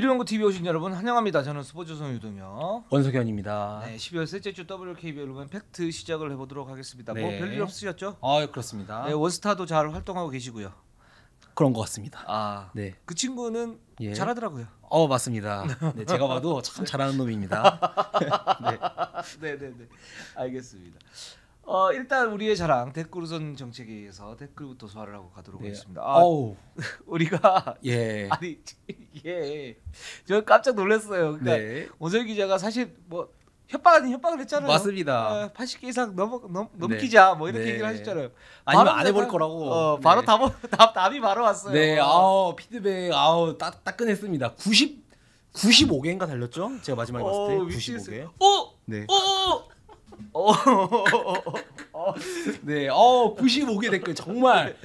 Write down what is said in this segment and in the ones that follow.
이르농구 TV 오신 여러분 환영합니다. 저는 스포츠송 유동혁 원석현입니다. 네, 12월 셋째 주 WKBL 루멘 팩트 시작을 해보도록 하겠습니다. 네. 뭐 별일 없으셨죠? 아 그렇습니다. 네, 원스타도 잘 활동하고 계시고요. 그런 것 같습니다. 아, 네. 그 친구는 예. 잘하더라고요. 맞습니다. 네, 제가 봐도 참 잘하는 놈입니다. 네, 알겠습니다. 일단 우리의 자랑 댓글우선 정책에 의해서 댓글부터 소화를 하고 가도록 네. 하겠습니다. 어우, 우리가 예. 아니 저 깜짝 놀랐어요. 그러니까 네. 원석희 기자가 사실 뭐 협박 아닌 협박을 했잖아요. 맞습니다. 80개 이상 넘기자 뭐 이렇게 네. 얘기를 하셨잖아요. 아니면 바로 안 해볼 내가- 거라고. 바로 네. 답이 바로 왔어요. 네, 피드백, 따끈했습니다. 95개인가 달렸죠? 제가 마지막에 봤을 때 95개. 네. 네, 95개 댓글 정말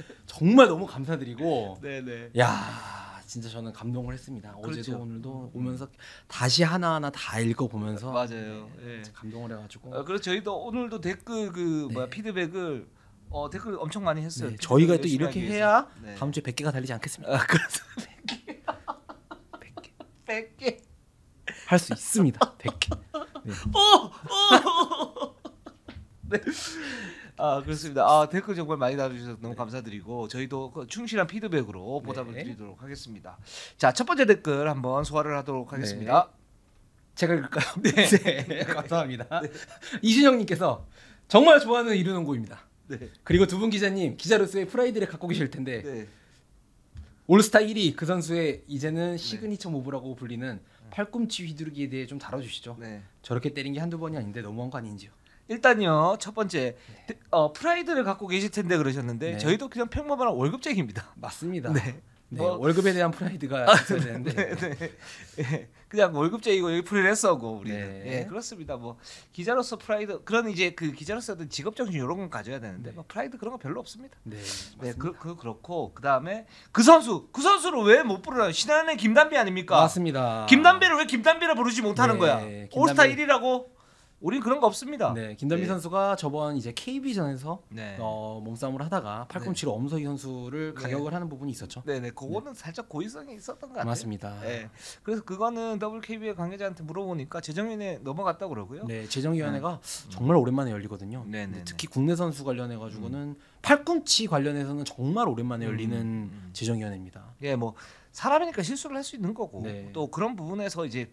너무 감사드리고. 네네. 야, 진짜 저는 감동을 했습니다. 그렇죠. 어제도 오늘도 오면서 다시 하나하나 다 읽어보면서 맞아요. 네. 감동을 해가지고. 그래서 저희도 오늘도 댓글 피드백을 댓글 엄청 많이 했어요. 네, 저희가 또 열심히 이렇게 하기 해야 위해서. 네. 다음 주에 100개가 달리지 않겠습니까? 그래서 100개 할 수 있습니다. 100개. 네. 그렇습니다. 댓글 정말 많이 달아주셔서 너무 감사드리고 저희도 그 충실한 피드백으로 보답을 드리도록 하겠습니다. 자, 첫 번째 댓글 한번 소화를 하도록 하겠습니다. 제가 읽을까요? 네. 감사합니다. 이준영님께서 정말 좋아하는 이르농구입니다. 네. 그리고 두 분 기자님 기자로서의 프라이드를 갖고 계실 텐데 네. 올스타 1위 그 선수의 이제는 시그니처 모브라고 불리는 팔꿈치 휘두르기에 대해 좀 다뤄주시죠. 네. 저렇게 때린 게 한두 번이 아닌데 너무한 거 아닌지요? 일단요, 첫 번째 프라이드를 갖고 계실 텐데 그러셨는데 네. 저희도 그냥 평범한 월급쟁이입니다. 맞습니다. 네. 네, 월급에 대한 프라이드가 있어야 되는데 그냥 월급쟁이고 여기 프리랜서고 우리는. 네. 예, 그렇습니다. 뭐 기자로서 프라이드 그런 이제 그 기자로서 어떤 직업 정신 이런 건 가져야 되는데 뭐 프라이드 그런 거 별로 없습니다. 네, 네, 그렇고 그다음에 그 선수를 왜 못 부르나요? 신한의 김단비 아닙니까? 맞습니다. 김단비를 왜 김단비라 부르지 못하는 네, 거야? 김단비. 올스타 1위라고? 우린 그런 거 없습니다. 네, 김단비 네. 선수가 저번 이제 KB전에서 네. 몸싸움을 하다가 팔꿈치로 엄석희 선수를 네. 가격을 하는 부분이 있었죠. 네네, 그거는 살짝 고의성이 있었던 것 같아요. 맞습니다. 네, 그래서 그거는 WKB의 관계자한테 물어보니까 재정위원회 넘어갔다고 그러고요. 네, 재정위원회가 정말 오랜만에 열리거든요. 네네네. 특히 국내 선수 관련해 가지고는 팔꿈치 관련해서는 정말 오랜만에 열리는 재정위원회입니다. 예, 뭐 사람이니까 실수를 할 수 있는 거고 네. 또 그런 부분에서 이제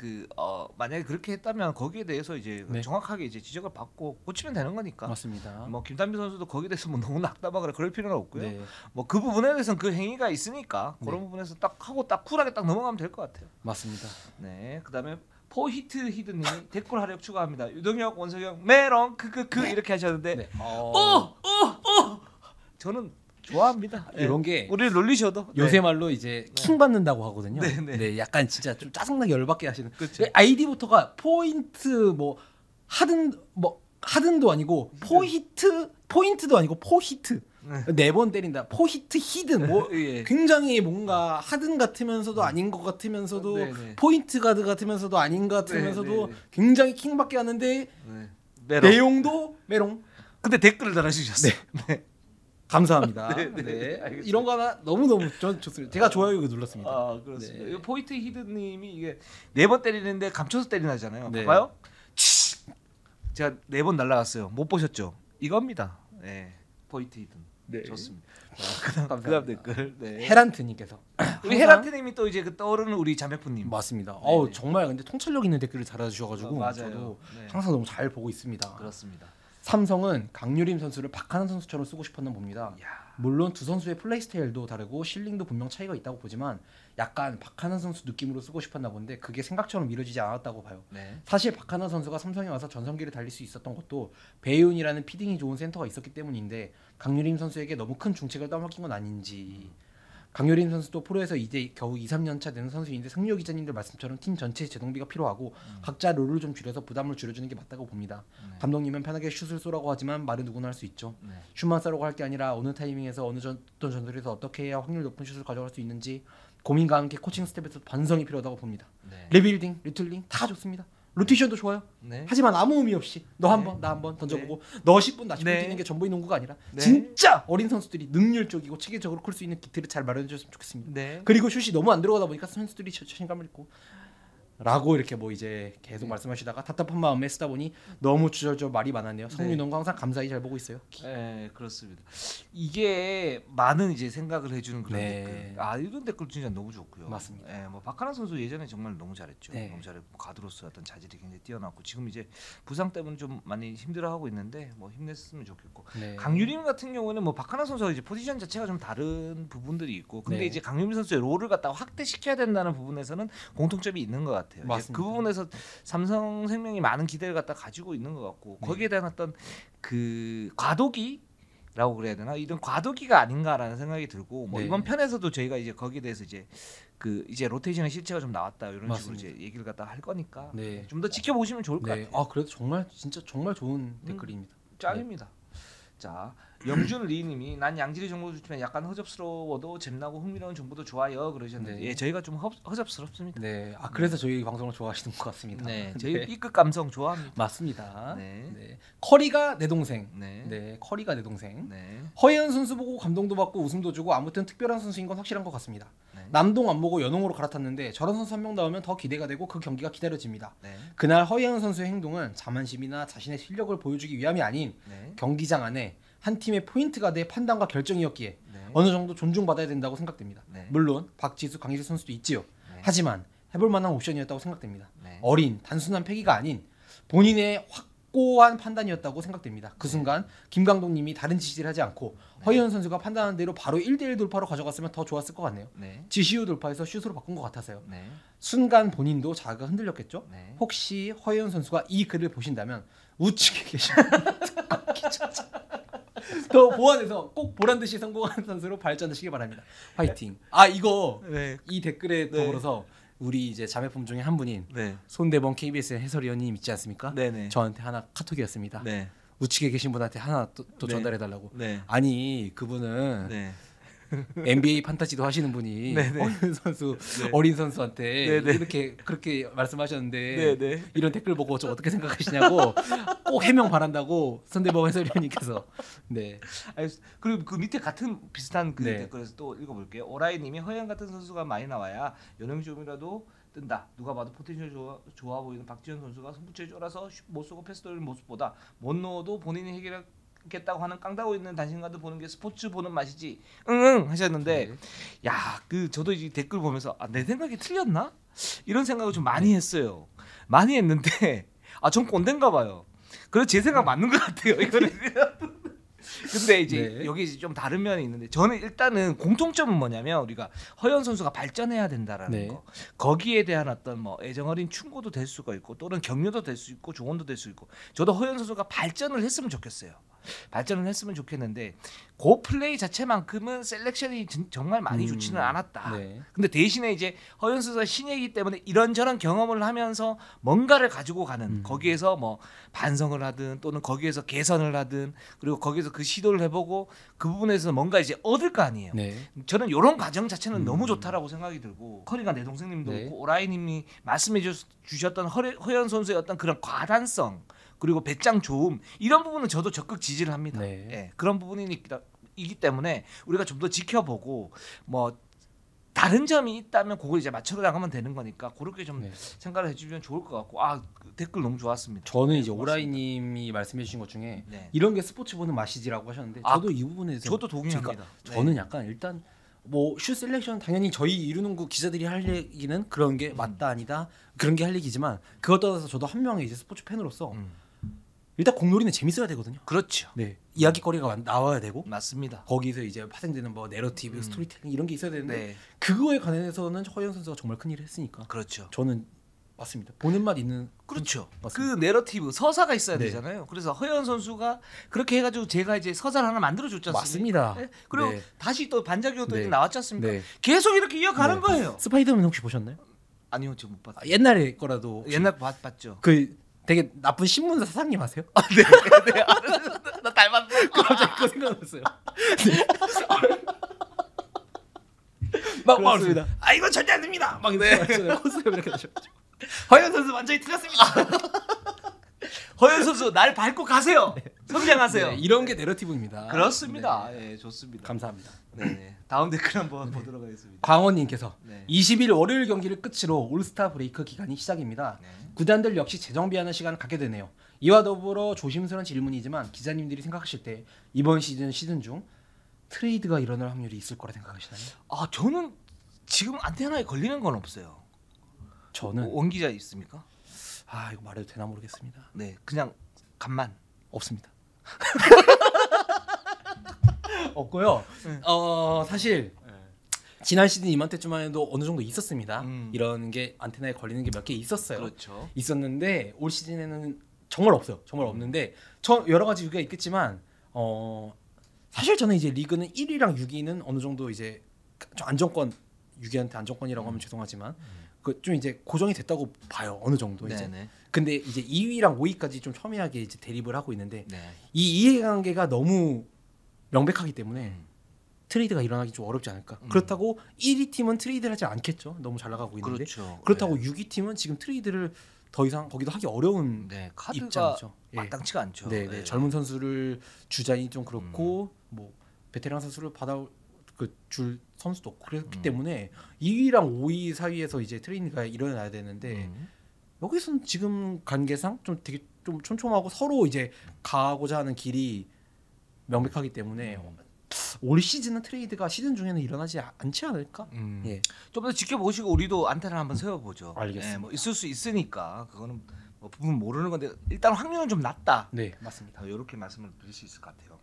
만약에 그렇게 했다면 거기에 대해서 이제 네. 정확하게 이제 지적을 받고 고치면 되는 거니까. 맞습니다. 뭐 김단비 선수도 거기에 대해서 뭐 너무 낙담하거나 그럴 필요는 없고요. 네, 뭐 그 부분에 대해서는 그 행위가 있으니까 그런 네. 부분에서 딱 하고 딱 쿨하게 딱 넘어가면 될 것 같아요. 맞습니다. 네, 그다음에 포히트 히드님이 댓글 하력 추가합니다. 유동혁, 원석영, 메롱 크크크 이렇게 하셨는데 네. 저는 좋아합니다. 이런 게 우리를 놀리셔도 요새 말로 이제 킹 받는다고 하거든요. 네, 네. 네, 약간 진짜 좀 짜증나게 열받게 하시는. 그쵸. 아이디부터가 포인트 뭐 하든도 아니고 포인트도 아니고 포히트. 네 번 때린다. 포히트 히든 뭐 예. 굉장히 뭔가 하든 같으면서도 아닌 것 같으면서도 네네. 포인트 가드 같으면서도 아닌 것 같으면서도 네네. 굉장히 킹받게 하는데 네. 메롱. 내용도 메롱. 근데 댓글을 달아주셨어요. 네. 감사합니다. 네, 네. 네. 알겠습니다. 이런 거 하나 너무 좋습니다. 제가 좋아요 이거 눌렀습니다. 그렇습니다. 네. 이 포인트 히드님이 이게 4번 때리는데 감춰서 때리나잖아요. 네. 봐봐요. 제가 4번 날라갔어요. 못 보셨죠? 이겁니다. 네. 포인트 히든. 네. 좋습니다. 감사합니다. 그다음 댓글. 네. 헤란트님께서 우리 헤란트님이 또 이제 그 떠오르는 우리 자매프님. 맞습니다. 네네. 정말 근데 통찰력 있는 댓글을 달아주셔가지고 맞아요. 저도 네. 항상 너무 잘 보고 있습니다. 그렇습니다. 삼성은 강유림 선수를 박하는 선수처럼 쓰고 싶었나 봅니다. 물론 두 선수의 플레이 스타일도 다르고 실링도 분명 차이가 있다고 보지만 약간 박하는 선수 느낌으로 쓰고 싶었나 본데 그게 생각처럼 이루어지지 않았다고 봐요. 네. 사실 박하는 선수가 삼성에 와서 전성기를 달릴 수 있었던 것도 배윤이라는 피딩이 좋은 센터가 있었기 때문인데 강유림 선수에게 너무 큰 중책을 떠맡긴 건 아닌지. 강유림 선수도 프로에서 이제 겨우 2, 3년 차 되는 선수인데 상료 기자님들 말씀처럼 팀 전체의 재정비가 필요하고 각자 롤을 좀 줄여서 부담을 줄여주는 게 맞다고 봅니다. 감독님은 편하게 슛을 쏘라고 하지만 말은 누구나 할 수 있죠. 네. 슛만 쏘라고 할 게 아니라 어느 타이밍에서 어떤 전술에서 어떻게 해야 확률 높은 슛을 가져갈 수 있는지 고민과 함께 코칭 스텝에서 반성이 필요하다고 봅니다. 네. 리빌딩, 리툴링 다 좋습니다. 로테이션도 좋아요. 네. 하지만 아무 의미 없이 너 한 네. 번 나 한 번 던져보고 너 10분 나 10분 네. 뛰는 게 전부의 농구가 아니라 네. 진짜 어린 선수들이 능률적이고 체계적으로 클 수 있는 기틀을 잘 마련해 줬으면 좋겠습니다. 네. 그리고 슛이 너무 안 들어가다 보니까 선수들이 자신감을 잃고 라고 이렇게 뭐 이제 계속 말씀하시다가 답답한 마음에 쓰다 보니 너무 주저저 말이 많았네요. 성윤원과 항상 감사히 잘 보고 있어요. 네, 그렇습니다. 이게 많은 이제 생각을 해주는 그런 네. 댓글. 아, 이런 댓글 진짜 너무 좋고요. 맞습니다. 네, 뭐 박하나 선수 예전에 정말 너무 잘했죠. 네. 너무 잘했고 가드로서 어떤 자질이 굉장히 뛰어났고 지금 이제 부상 때문에 좀 많이 힘들어하고 있는데 뭐 힘냈으면 좋겠고. 네. 강유림 같은 경우는 뭐 박하나 선수가 이제 포지션 자체가 좀 다른 부분들이 있고, 근데 네. 이제 강유림 선수의 롤을 갖다가 확대시켜야 된다는 부분에서는 공통점이 있는 것 같아요. 이제 맞습니다. 그 부분에서 삼성생명이 많은 기대를 갖다 가지고 있는 것 같고, 네. 거기에 대한 어떤 그 과도기라고 그래야 되나, 이런 과도기가 아닌가라는 생각이 들고, 뭐 네. 이번 편에서도 저희가 이제 거기에 대해서 이제 그 이제 로테이션의 실체가 좀 나왔다 이런 맞습니다. 식으로 이제 얘기를 갖다 할 거니까 네. 좀 더 지켜보시면 좋을 것 네. 같아요. 아 그래도 정말 진짜 정말 좋은 댓글입니다. 짱입니다. 자, 영준 리님이 난 양질의 정보를 주지만 약간 허접스러워도 잼나고 흥미로운 정보도 좋아요 그러셨는데, 네. 예, 저희가 좀 허접스럽습니다. 네. 아 그래서 저희 방송을 좋아하시는 것 같습니다. 네, 저희 B급 감성 좋아합니다. 맞습니다. 네. 네. 커리가 내 동생. 네, 네. 커리가 내 동생. 네, 허예은 선수 보고 감동도 받고 웃음도 주고 아무튼 특별한 선수인 건 확실한 것 같습니다. 네. 남동 안 보고 연홍으로 갈아탔는데 저런 선수 한 명 나오면 더 기대가 되고 그 경기가 기다려집니다. 네, 그날 허예은 선수의 행동은 자만심이나 자신의 실력을 보여주기 위함이 아닌 네, 경기장 안에 한 팀의 포인트가 돼 판단과 결정이었기에 네. 어느 정도 존중받아야 된다고 생각됩니다. 네. 물론 박지수, 강희수 선수도 있지요. 네. 하지만 해볼 만한 옵션이었다고 생각됩니다. 네. 어린 단순한 패기가 아닌 본인의 확고한 판단이었다고 생각됩니다. 그 순간 김강동님이 다른 지시를 하지 않고 허예은 선수가 판단한 대로 바로 1대1 돌파로 가져갔으면 더 좋았을 것 같네요. 네, 지시 후 돌파해서 슛으로 바꾼 것 같아서요. 네, 순간 본인도 자아가 흔들렸겠죠. 네. 혹시 허예은 선수가 이 글을 보신다면 우측에 계신 더 보완해서 꼭 보란 듯이 성공하는 선수로 발전하시길 바랍니다. 화이팅. 아 이거 네. 이 댓글에 네. 더불어서 우리 이제 자매품 중에 한 분인 네. 손대범 KBS 해설위원님 있지 않습니까? 네네. 저한테 하나 카톡이 왔습니다. 네. 우측에 계신 분한테 하나 또 네. 전달해달라고. 네. 아니 그분은 네. NBA 판타지도 하시는 분이 네네. 어린 선수 네. 어린 선수한테 네네. 이렇게 그렇게 말씀하셨는데 네네. 이런 댓글 보고 저 어떻게 생각하시냐고 꼭 해명 바란다고 손대범 해설위원님께서 네. 그리고 그 밑에 같은 비슷한 그 네. 댓글에서 또 읽어볼게요. 오라이님이 허연 같은 선수가 많이 나와야 연행 좀이라도 뜬다. 누가 봐도 포텐셜 좋아 보이는 박지현 선수가 승부처에 쫄아서 슛못 쏘고 패스 돌리는 모습보다 못 넣어도 본인이 해결하겠다고 하는 깡다고 있는 단신가드 보는 게 스포츠 보는 맛이지. 응응 하셨는데, 야, 그 저도 이 댓글 보면서 아, 내 생각이 틀렸나? 이런 생각을 좀 많이 했어요. 많이 했는데 전 꼰대인가 봐요. 그래서 제 생각 맞는 것 같아요. 이거는. 근데 이제 네. 여기 이제 좀 다른 면이 있는데, 저는 일단은 공통점은 뭐냐면 우리가 허연 선수가 발전해야 된다라는 네. 거, 거기에 대한 어떤 뭐 애정어린 충고도 될 수가 있고 또는 격려도 될 수 있고 조언도 될 수 있고, 저도 허연 선수가 발전을 했으면 좋겠어요. 발전을 했으면 좋겠는데 그 플레이 자체만큼은 셀렉션이 정말 많이 좋지는 않았다. 네. 근데 대신에 이제 허연 선수가 신예이기 때문에 이런저런 경험을 하면서 뭔가를 가지고 가는, 거기에서 뭐 반성을 하든 또는 거기에서 개선을 하든, 그리고 거기에서 그 시도를 해보고 그 부분에서 뭔가 이제 얻을 거 아니에요. 네. 저는 이런 과정 자체는 너무 좋다라고 생각이 들고, 커리가 내 동생님도 네. 그렇고 오라이님이 말씀해 주셨던 허연 선수의 어떤 그런 과단성, 그리고 배짱 좋음, 이런 부분은 저도 적극 지지를 합니다. 네. 예, 그런 부분이기 때문에 우리가 좀 더 지켜보고 뭐 다른 점이 있다면 그걸 이제 맞춰 나가면 되는 거니까 그렇게 좀 네. 생각을 해주면 좋을 것 같고, 그 댓글 너무 좋았습니다. 저는 네, 이제 고맙습니다. 오라이님이 말씀해주신 것 중에 네. 이런 게 스포츠 보는 맛이지라고 하셨는데 아, 저도 이 부분에 대해서 저도 동의합니다. 그러니까 네. 저는 약간 일단 뭐 슛 셀렉션 당연히 저희 이루농구 기자들이 할 얘기는 그런 게 맞다 아니다 그런 게 할 얘기지만, 그것 떠나서 저도 한 명의 이제 스포츠 팬으로서 일단 공놀이는 재밌어야 되거든요. 그렇죠. 네, 이야기거리가 나와야 되고 맞습니다. 거기서 이제 파생되는 뭐 내러티브, 스토리텔링 이런 게 있어야 되는데 네, 그거에 관해서는 허연 선수가 정말 큰 일을 했으니까 그렇죠. 저는 맞습니다. 보는 맛 있는 그렇죠. 그 맞습니다. 내러티브 서사가 있어야 네. 되잖아요. 그래서 허연 선수가 그렇게 해가지고 제가 이제 서사를 하나 만들어 줬지 않습니까? 맞습니다. 네. 그리고 네. 다시 또 반작용도 네. 나왔지 않습니까? 네. 계속 이렇게 이어가는 네. 거예요. 스파이더맨 혹시 보셨나요? 아니요, 저 못 봤어요. 옛날에 거라도 혹시 옛날 봤죠. 그 되게 나쁜 신문사 사장님 아세요? 네, 나 닮았어. 갑자기 그거 생각났어요. 막 그렇습니다. 아 이건 절대 안 됩니다. 막 네. 이렇게 코스가 이렇게 하셔가지고 허연 선수 완전히 틀렸습니다. 허연 선수 날 밟고 가세요. 성장하세요. 네, 이런 게 내러티브입니다. 그렇습니다. 예, 좋습니다. 감사합니다. 네. 다음 댓글 한번 보도록 하겠습니다. 광원님께서 네. 20일 월요일 경기를 끝으로 올스타 브레이크 기간이 시작입니다. 네. 구단들 역시 재정비하는 시간을 갖게 되네요. 이와 더불어 조심스러운 질문이지만 기자님들이 생각하실 때 이번 시즌 중 트레이드가 일어날 확률이 있을 거라 생각하시나요? 아, 저는 지금 안테나에 걸리는 건 없어요. 저는 원 기자 있습니까? 이거 말해도 되나 모르겠습니다. 네, 그냥 간만. 없습니다. 없고요. 사실 지난 시즌 이맘때쯤만 해도 어느 정도 있었습니다. 이런 게 안테나에 걸리는 게 몇 개 있었어요. 그렇죠. 있었는데 올 시즌에는 정말 없어요. 정말 없는데 여러 가지 이유가 있겠지만 사실 저는 이제 리그는 1위랑 6위는 어느 정도 이제 좀 안정권 6위한테 안정권이라고 하면 죄송하지만 그 좀 이제 고정이 됐다고 봐요. 어느 정도 이제. 네네. 근데 이제 2위랑 5위까지 좀 첨예하게 이제 대립을 하고 있는데 네. 이 이해관계가 너무 명백하기 때문에 트레이드가 일어나기 좀 어렵지 않을까. 그렇다고 1위 팀은 트레이드를 하지 않겠죠. 너무 잘 나가고 있는데. 그렇죠. 그렇다고 네. 6위 팀은 지금 트레이드를 더 이상 거기도 하기 어려운 네, 카드가 입장이죠. 예. 마땅치가 않죠. 네, 네. 젊은 선수를 주자니 좀 그렇고 뭐 베테랑 선수를 줄 선수도 없고 그렇기 때문에 2위랑 5위 사이에서 이제 트레이드가 일어나야 되는데 여기서는 지금 관계상 좀 되게 좀 촘촘하고 서로 이제 가고자 하는 길이 명백하기 때문에 올 시즌은 트레이드가 시즌 중에는 일어나지 않지 않을까? 예. 좀 더 지켜보시고 우리도 안테나 한번 세워보죠. 알겠습니다. 네, 뭐 있을 수 있으니까 그거는 뭐 부분 모르는 건데 일단 확률은 좀 낮다. 네, 맞습니다. 이렇게 말씀을 드릴 수 있을 것 같아요.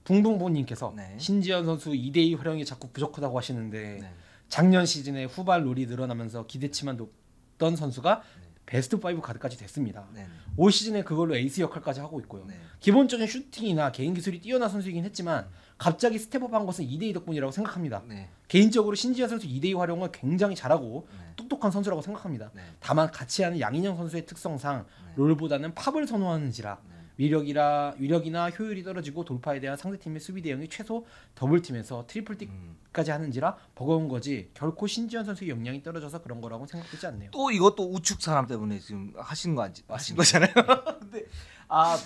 붕붕보님께서 네. 신지현 선수 2대2 활용이 자꾸 부족하다고 하시는데 네. 작년 시즌에 후발 롤이 늘어나면서 기대치만 높던 선수가 베스트 5 가드까지 됐습니다. 네. 올 시즌에 그걸로 에이스 역할까지 하고 있고요. 네. 기본적인 슈팅이나 개인 기술이 뛰어난 선수이긴 했지만 갑자기 스텝업한 것은 2대2 덕분이라고 생각합니다. 네. 개인적으로 신지현 선수 2대2 활용을 굉장히 잘하고 네. 똑똑한 선수라고 생각합니다. 네. 다만 같이 하는 양인영 선수의 특성상 네. 롤보다는 팝을 선호하는지라 네. 위력이나 효율이 떨어지고 돌파에 대한 상대팀의 수비 대응이 최소 더블팀에서 트리플팀까지 하는지라 버거운 거지 결코 신지현 선수의 역량이 떨어져서 그런 거라고 생각되지 않네요. 또 이것도 우측 사람 때문에 지금 하신 거잖아요. 근데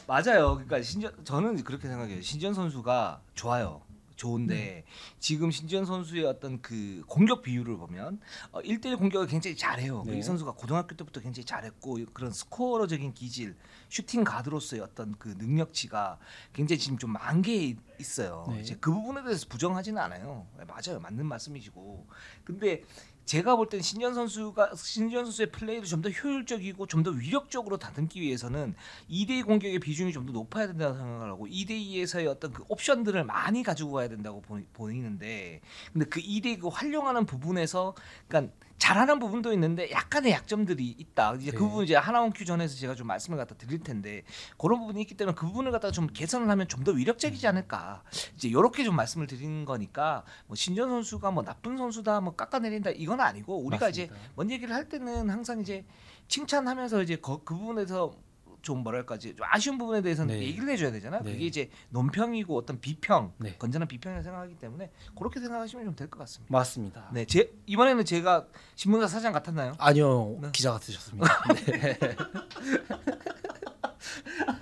맞아요. 그러니까 저는 그렇게 생각해요. 신지현 선수가 좋아요. 좋은데 지금 신지현 선수의 어떤 그 공격 비율을 보면 1대1 공격을 굉장히 잘해요. 네. 이 선수가 고등학교 때부터 굉장히 잘했고 그런 스코어적인 기질, 슈팅 가드로서의 어떤 그 능력치가 굉장히 지금 좀 만개에 있어요. 네. 이제 그 부분에 대해서 부정하지는 않아요. 맞아요, 맞는 말씀이시고. 근데 제가 볼 때는 신지현 선수의 플레이를 좀 더 효율적이고 좀 더 위력적으로 다듬기 위해서는 2대2 공격의 비중이 좀 더 높아야 된다고 생각을 하고 2대2에서의 어떤 그 옵션들을 많이 가지고 가야 된다고 보이는데 근데 그 2대2 그 활용하는 부분에서 그러니까 잘하는 부분도 있는데 약간의 약점들이 있다. 이제 네. 그 부분 이제 하나원 큐전에서 제가 좀 말씀을 갖다 드릴 텐데 그런 부분이 있기 때문에 그 부분을 갖다 좀 개선을 하면 좀 더 위력적이지 않을까. 이제 이렇게 좀 말씀을 드리는 거니까 뭐 신지현 선수가 뭐 나쁜 선수다, 뭐 깎아내린다 이건 아니고 우리가 맞습니다. 이제 뭔 얘기를 할 때는 항상 이제 칭찬하면서 이제 그 부분에서 좀 뭐랄까 이제 좀 아쉬운 부분에 대해서는 네. 얘기를 해줘야 되잖아요. 네. 그게 이제 논평이고 어떤 비평, 네. 건전한 비평이라고 생각하기 때문에 그렇게 생각하시면 좀 될 것 같습니다. 맞습니다. 네, 이번에는 제가 신문사 사장 같았나요? 아니요, 네. 기자 같으셨습니다. 네.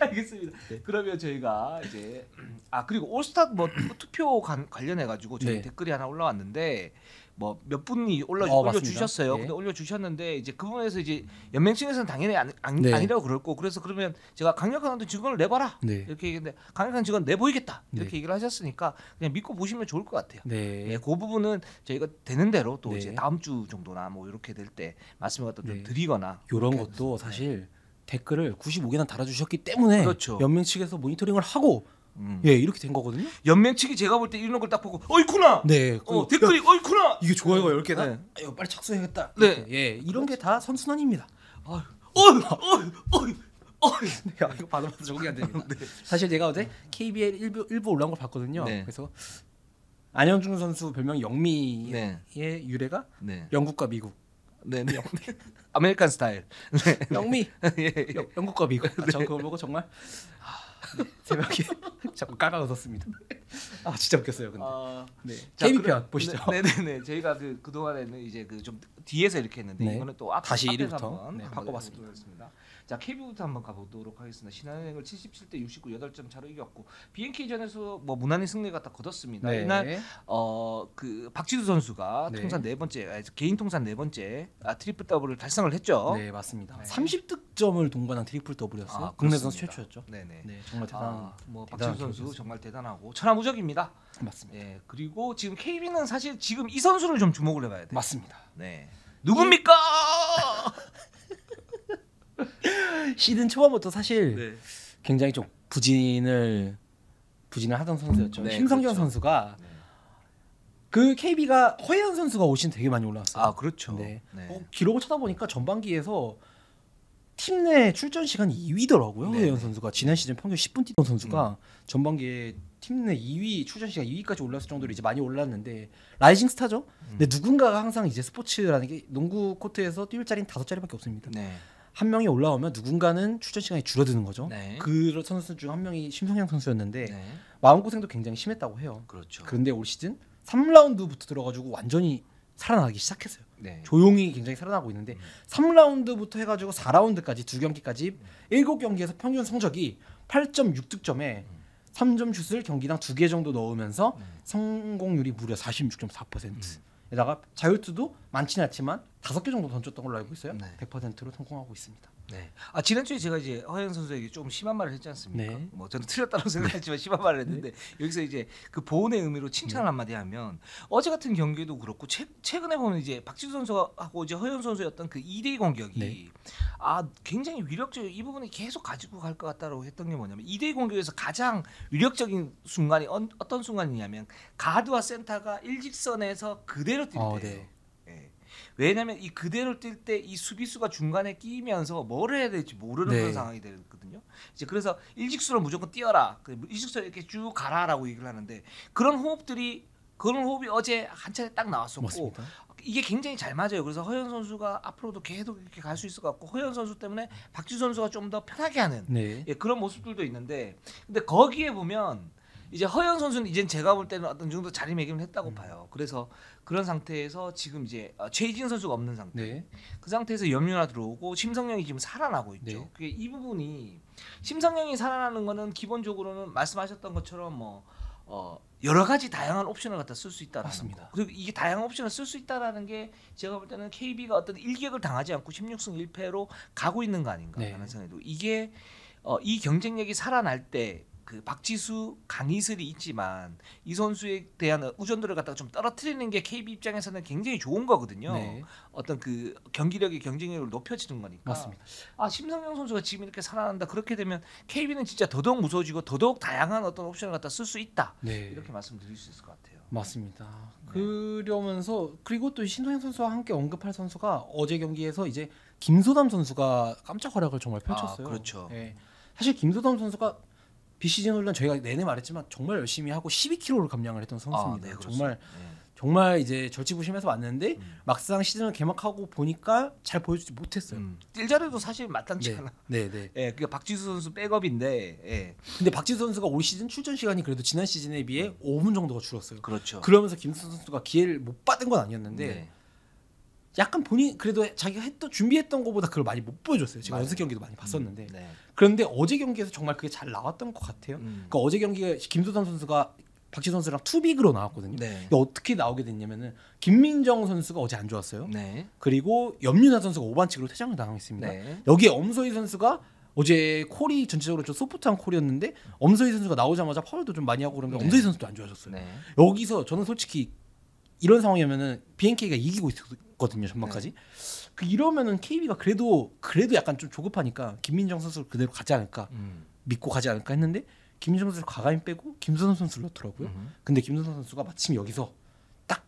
알겠습니다. 그러면 저희가 이제 그리고 올스타 뭐 투표 관련해 가지고 저희 네. 댓글이 하나 올라왔는데 뭐 몇 분이 맞습니다. 올려주셨어요. 네. 근데 올려주셨는데 이제 그 부분에서 이제 연맹 측에서는 당연히 네. 아니라고 그랬고 그래서 그러면 제가 강력한 증언을 내봐라 네. 이렇게 얘기했는데 강력한 증언 내보이겠다 이렇게 네. 얘기를 하셨으니까 그냥 믿고 보시면 좋을 것 같아요. 네. 네, 그 부분은 저희가 되는 대로 또 네. 이제 다음 주 정도나 뭐 이렇게 될 때 말씀을 갖다 좀 네. 드리거나 이런 그렇게 것도 해서, 사실 댓글을 95개나 달아주셨기 때문에 그렇죠. 연맹 측에서 모니터링을 하고 음. 예 이렇게 된 거거든요. 연맹 측이 제가 볼 때 이런 걸 딱 보고 어이쿠나 네. 댓글이 어이쿠나 이게 좋아요가 10개다? 네. 이거 빨리 착수해야겠다. 네. 이렇게. 예, 이런 게 다 선순환입니다. 네, 이거 받아봐도 적응이 안 됩니다. 사실 제가 어제 KBL 일부 올라온 걸 봤거든요. 네. 그래서 안영준 선수 별명 영미의 네. 유래가 네. 영국과 미국. 네. 아메리칸 스타일. 네. 영미. 예. 영국과 미국. 저 그걸 보고 정말 새벽에 자꾸 까가 웃었습니다. 아 진짜 웃겼어요. 근데 네. 자, KB 편 보시죠. 네네네. 저희가 그 동안에는 이제 그 좀 뒤에서 이렇게 했는데 네. 이거는 또 다시 앞에서 1위부터 한번 네, 한번 바꿔봤습니다. 해보도록 하겠습니다. 자 KB부터 한번 가보도록 하겠습니다. 신한은행을 77대 69 8점 차로 이겼고 BNK전에서 뭐 무난히 승리 갖다 거뒀습니다. 네. 이날 그 박지수 선수가 네. 통산 네 번째 개인 통산 네 번째 트리플 더블을 달성을 했죠. 네 맞습니다. 네. 30득점을 동반한 트리플 더블이었어요. 국내 선수 최초였죠. 네네. 네 정말 대단한. 뭐 대단한 박지수 선수 기록이었습니다. 정말 대단하고 천하무적입니다. 맞습니다. 예 그리고 지금 KB는 사실 지금 이 선수를 좀 주목을 해봐야 돼요. 맞습니다. 네. 누굽니까? 시즌 초반부터 사실 네. 굉장히 좀 부진을 하던 선수였죠. 네, 심성경 그렇죠. 선수가 네. 그 KB가 허예현 선수가 오신 되게 많이 올라왔어요. 아 그렇죠. 네. 네. 기록을 찾아보니까 전반기에서 팀 내 출전 시간이 2위더라고요. 네, 허예현 네. 선수가 지난 시즌 평균 10분 뛰던 선수가 전반기에 팀 내 2위 출전 시간 2위까지 올랐을 정도로 이제 많이 올랐는데 라이징 스타죠. 근데 누군가가 항상 이제 스포츠라는 게 농구 코트에서 뛸 자리는 5자리밖에 없습니다. 네. 한 명이 올라오면 누군가는 출전 시간이 줄어드는 거죠. 네. 그 선수 중 한 명이 심성향 선수였는데 네. 마음고생도 굉장히 심했다고 해요. 그렇죠. 그런데 올 시즌 3라운드부터 들어가지고 완전히 살아나기 시작했어요. 네. 조용히 굉장히 살아나고 있는데 3라운드부터 해가지고 4라운드까지 2경기까지 7경기에서 평균 성적이 8.6득점에 3점 슛을 경기당 2개 정도 넣으면서 성공률이 무려 46.4%. 에다가 자유투도 많지는 않지만 5개 정도 던졌던 걸로 알고 있어요. 네. 100%로 성공하고 있습니다. 네. 아 지난주에 제가 이제 허연 선수에게 좀 심한 말을 했지 않습니까? 네. 뭐 저는 틀렸다고 생각했지만 심한 말을 했는데 여기서 이제 그 보온의 의미로 칭찬 한마디 하면 어제 같은 경기도 그렇고 최근에 보면 이제 박지수 선수하고 이제 허연 선수의 어떤 그 2대2 공격이 네. 아 굉장히 위력적 이 부분이 계속 가지고 갈 것 같다라고 했던 게 뭐냐면 2대2 공격에서 가장 위력적인 순간이 어떤 순간이냐면 가드와 센터가 일직선에서 그대로 뛸 때예요. 네. 예. 왜냐하면 이 그대로 뛸 때 이 수비수가 중간에 끼면서 뭘 해야 될지 모르는 네. 그런 상황이 되거든요. 이제 그래서 일직수로 무조건 뛰어라, 일직수로 이렇게 쭉 가라라고 얘기를 하는데 그런 호흡이 어제 한 차례 딱 나왔었고 맞습니다. 이게 굉장히 잘 맞아요. 그래서 허연 선수가 앞으로도 계속 이렇게 갈 수 있을 것 같고 허연 선수 때문에 박지수 선수가 좀 더 편하게 하는 네. 예, 그런 모습들도 있는데 근데 거기에 보면 이제 허연 선수는 이제 제가 볼 때는 어떤 정도 자리매김을 했다고 봐요. 그래서 그런 상태에서 지금 이제 최희진 선수가 없는 상태. 네. 그 상태에서 염윤아 들어오고 심성영이 지금 살아나고 있죠. 네. 그게 이 부분이 심성영이 살아나는 거는 기본적으로는 말씀하셨던 것처럼 뭐 여러 가지 다양한 옵션을 갖다 쓸 수 있다라는 맞습니다. 거. 그리고 이게 다양한 옵션을 쓸 수 있다라는 게 제가 볼 때는 KB가 어떤 일격을 당하지 않고 16승 1패로 가고 있는 거 아닌가라는 네. 생각이 들고 이게 이 경쟁력이 살아날 때 그 박지수, 강희슬이 있지만 이 선수에 대한 우전들을 갖다가 좀 떨어뜨리는 게 KB 입장에서는 굉장히 좋은 거거든요. 네. 어떤 그 경기력의 경쟁력을 높여지는 거니까. 맞습니다. 아 심성영 선수가 지금 이렇게 살아난다. 그렇게 되면 KB는 진짜 더더욱 무서워지고 더더욱 다양한 어떤 옵션을 갖다 쓸 수 있다. 네. 이렇게 말씀드릴 수 있을 것 같아요. 맞습니다. 네. 그러면서 그리고 또 신동현 선수와 함께 언급할 선수가 어제 경기에서 이제 김소담 선수가 깜짝 활약을 정말 펼쳤어요. 그렇죠. 네. 사실 김소담 선수가 비시즌 훈련 저희가 내내 말했지만 정말 열심히 하고 12kg를 감량을 했던 선수입니다. 네, 정말 그렇습니다. 정말 이제 절치부심해서 왔는데 막상 시즌을 개막하고 보니까 잘 보여주지 못했어요. 뛸자리도 사실 마땅치 않아. 네, 네. 예, 그게 박지수 선수 백업인데, 예, 근데 박지수 선수가 올 시즌 출전 시간이 그래도 지난 시즌에 비해 5분 정도가 줄었어요. 그렇죠. 그러면서 김수선 선수가 기회를 못 받은 건 아니었는데 네. 약간 본인 그래도 자기가 준비했던 것보다 그걸 많이 못 보여줬어요. 제가 맞아요. 연습 경기도 많이 봤었는데 네. 그런데 어제 경기에서 정말 그게 잘 나왔던 것 같아요. 음. 그러니까 어제 경기에 김수선 선수가 박지수 선수랑 투빅으로 나왔거든요. 네. 이게 어떻게 나오게 됐냐면은 김민정 선수가 어제 안 좋았어요. 네. 그리고 염윤아 선수가 5반칙으로 퇴장을 당했습니다. 네. 여기에 엄소희 선수가 어제 콜이 전체적으로 좀 소프트한 콜이었는데 엄소희 선수가 나오자마자 파울도 좀 많이 하고 그러는데 네. 엄소희 선수도 안 좋아졌어요. 네. 여기서 저는 솔직히 이런 상황이면은 BNK가 이기고 있었거든요 전반까지. 네. 그 이러면은 KB가 그래도 약간 좀 조급하니까 김민정 선수를 그대로 가지 않을까 믿고 가지 않을까 했는데 김민정 선수를 과감히 빼고 김선호 선수를 넣더라고요. 근데 김선호 선수가 마침 여기서 딱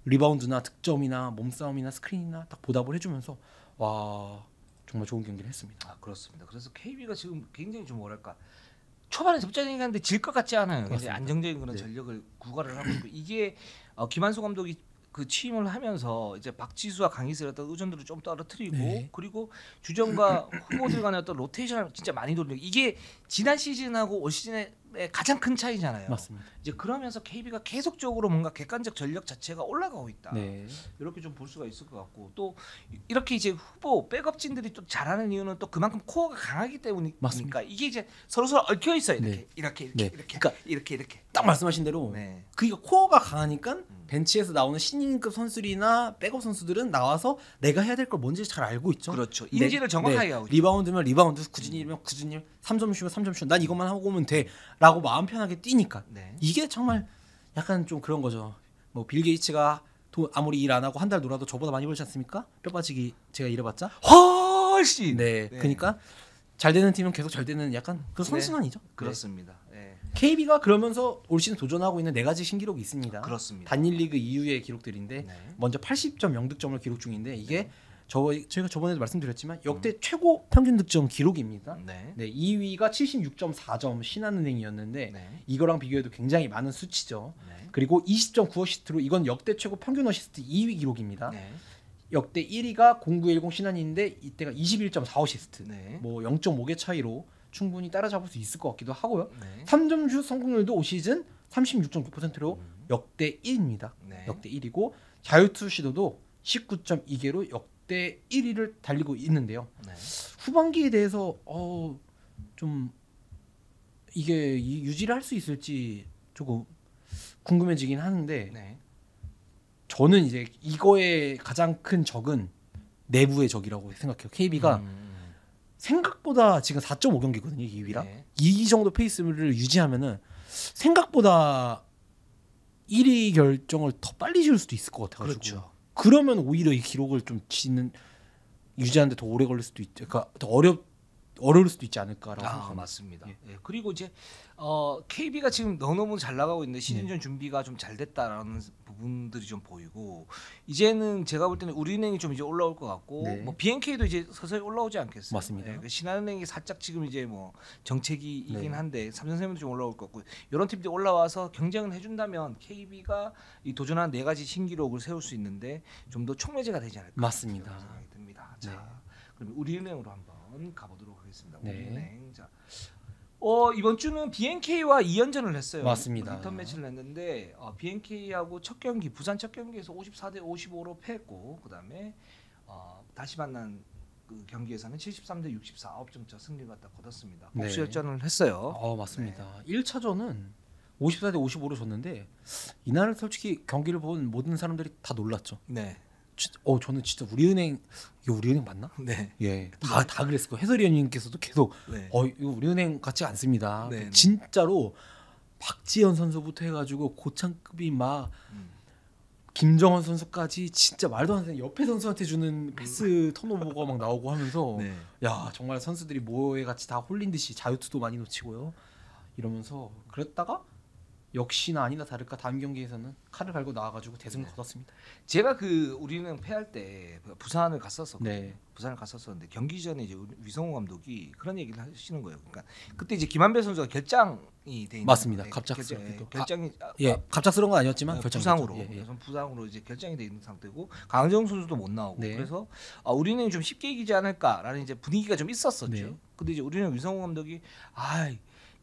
리바운드나 득점이나 몸싸움이나 스크린이나 딱 보답을 해주면서 와 정말 좋은 경기를 했습니다. 아 그렇습니다. 그래서 KB가 지금 굉장히 좀 뭐랄까 초반에 접전이 가는데 질 것 같지 않아요. 굉장히 맞습니다. 안정적인 그런 네. 전력을 구가를 하고 있고 이게 김한수 감독이 그 취임을 하면서 이제 박지수와 강희슬의 어떤 의존들을 좀 떨어뜨리고 네. 그리고 주전과 후보들 간의 어떤 로테이션을 진짜 많이 돌리고 이게 지난 시즌하고 올 시즌의 가장 큰 차이잖아요. 맞습니다. 이제 그러면서 KB가 계속적으로 뭔가 객관적 전력 자체가 올라가고 있다. 네. 이렇게 좀 볼 수가 있을 것 같고 또 이렇게 이제 후보 백업진들이 또 잘하는 이유는 또 그만큼 코어가 강하기 때문이니까 맞습니다. 이게 이제 서로 얽혀 있어요. 이렇게 네. 이렇게 네. 이렇게 그러니까 이렇게 딱 말씀하신 대로 네. 그게 코어가 강하니까 벤치에서 나오는 신인급 선수들이나 백업 선수들은 나와서 내가 해야 될 걸 뭔지 잘 알고 있죠. 그렇죠. 인지를 정확하게 하고 있죠. 리바운드면 리바운드, 굳은일이면 굳은일, 3점 슛이면 3점 슛. 난 이것만 하고 오면 돼라고 마음 편하게 뛰니까. 네. 이게 정말 약간 좀 그런 거죠. 뭐 빌 게이츠가 아무리 일 안 하고 한 달 놀아도 저보다 많이 벌지 않습니까? 뼈 빠지기 제가 일해봤자. 훨씬 네. 그러니까 잘 되는 팀은 계속 잘 되는 약간 그 선순환이죠. 네. 그렇습니다. 네. KB가 그러면서 올 시즌 도전하고 있는 4가지 신기록이 있습니다. 그렇습니다. 단일 리그 이후의 기록들인데 네. 먼저 80점 0득점을 기록 중인데 이게 저희가 저번에도 말씀드렸지만 역대 최고 평균 득점 기록입니다. 네. 네, 2위가 76.4점 신한은행이었는데 네. 이거랑 비교해도 굉장히 많은 수치죠. 네. 그리고 20.9 어시스트로 이건 역대 최고 평균 어시스트 2위 기록입니다. 네. 역대 1위가 0910 신한인데 이때가 21.4 어시스트. 네. 뭐 0.5개 차이로 충분히 따라잡을 수 있을 것 같기도 하고요. 네. 3점 슛 성공률도 올 시즌 36.9%로 역대 1위입니다. 네. 역대 1위고 자유투 시도도 19.2개로 역대 1위를 달리고 있는데요. 네. 후반기에 대해서 좀 이게 유지를 할 수 있을지 조금 궁금해지긴 하는데 네. 저는 이제 이거의 가장 큰 적은 내부의 적이라고 생각해요. KB가 생각보다 지금 4.5경기거든요. 2위랑. 네. 이 정도 페이스를 유지하면은 생각보다 1위 결정을 더 빨리 지을 수도 있을 것 같아가지고. 그렇죠. 그러면 오히려 이 기록을 좀 유지하는데 더 오래 걸릴 수도 있죠. 그러니까 더 어려울 수도 있지 않을까라고 생각합니다. 맞습니다. 예. 예. 그리고 이제 KB가 지금 너무너무 잘 나가고 있는데 시즌전 준비가 좀 잘 됐다라는 부분들이 좀 보이고 이제는 제가 볼 때는 우리은행이 좀 이제 올라올 것 같고 네. 뭐 BNK도 이제 서서히 올라오지 않겠어요. 맞습니다. 예. 그 신한은행이 살짝 지금 이제 뭐 정책이긴 네. 한데 삼성생명도 좀 올라올 것 같고 이런 팀들이 올라와서 경쟁을 해준다면 KB가 이 도전한 4가지 신기록을 세울 수 있는데 좀 더 촉매제가 되지 않을까 맞습니다. 그런 생각이 듭니다. 자, 네. 그럼 우리은행으로 한번 가보도록 하겠습니다. 네. 우리은행. 자, 이번 주는 BNK와 2연전을 했어요. 맞습니다. 리턴 매치를 했는데 BNK하고 첫 경기 부산 첫 경기에서 54대 55로 패했고 그다음에 다시 만난 그 경기에서는 73대 64 9점 차 승리를 갖다 거뒀습니다. 네. 복수열전을 했어요. 맞습니다. 1차전은 54대 55로 졌는데 이날 솔직히 경기를 본 모든 사람들이 다 놀랐죠. 네. 저는 진짜 우리은행 이거 우리은행 맞나? 네. 예, 다 그랬을 거예요. 해설위원님께서도 계속 네. 이거 우리은행 같지 않습니다. 네. 진짜로 박지현 선수부터 해가지고 고창급이 막 음. 김정원 선수까지 진짜 말도 안 되는 옆에 선수한테 주는 패스 턴오버가 막 나오고 하면서 네. 야 정말 선수들이 모에 같이 다 홀린 듯이 자유투도 많이 놓치고요. 이러면서 그랬다가 역시나 아니나 다를까 다음 경기에서는 칼을 갈고 나와가지고 대승을 거뒀습니다. 제가 그 우리는 패할 때 부산을 갔었었거든요. 네. 부산을 갔었었는데 경기 전에 이제 위성호 감독이 그런 얘기를 하시는 거예요. 그러니까 그때 이제 김한배 선수가 결장이 돼 있는 맞습니다. 상태, 갑작스럽게 또. 결장이 갑작스러운 건 아니었지만 부상으로 결정이었죠. 예. 부상으로 이제 결장이 돼 있는 상태고 강정 선수도 못 나오고 네. 그래서 우리는 좀 쉽게 이기지 않을까라는 이제 분위기가 좀 있었었죠. 네. 근데 이제 우리는 위성호 감독이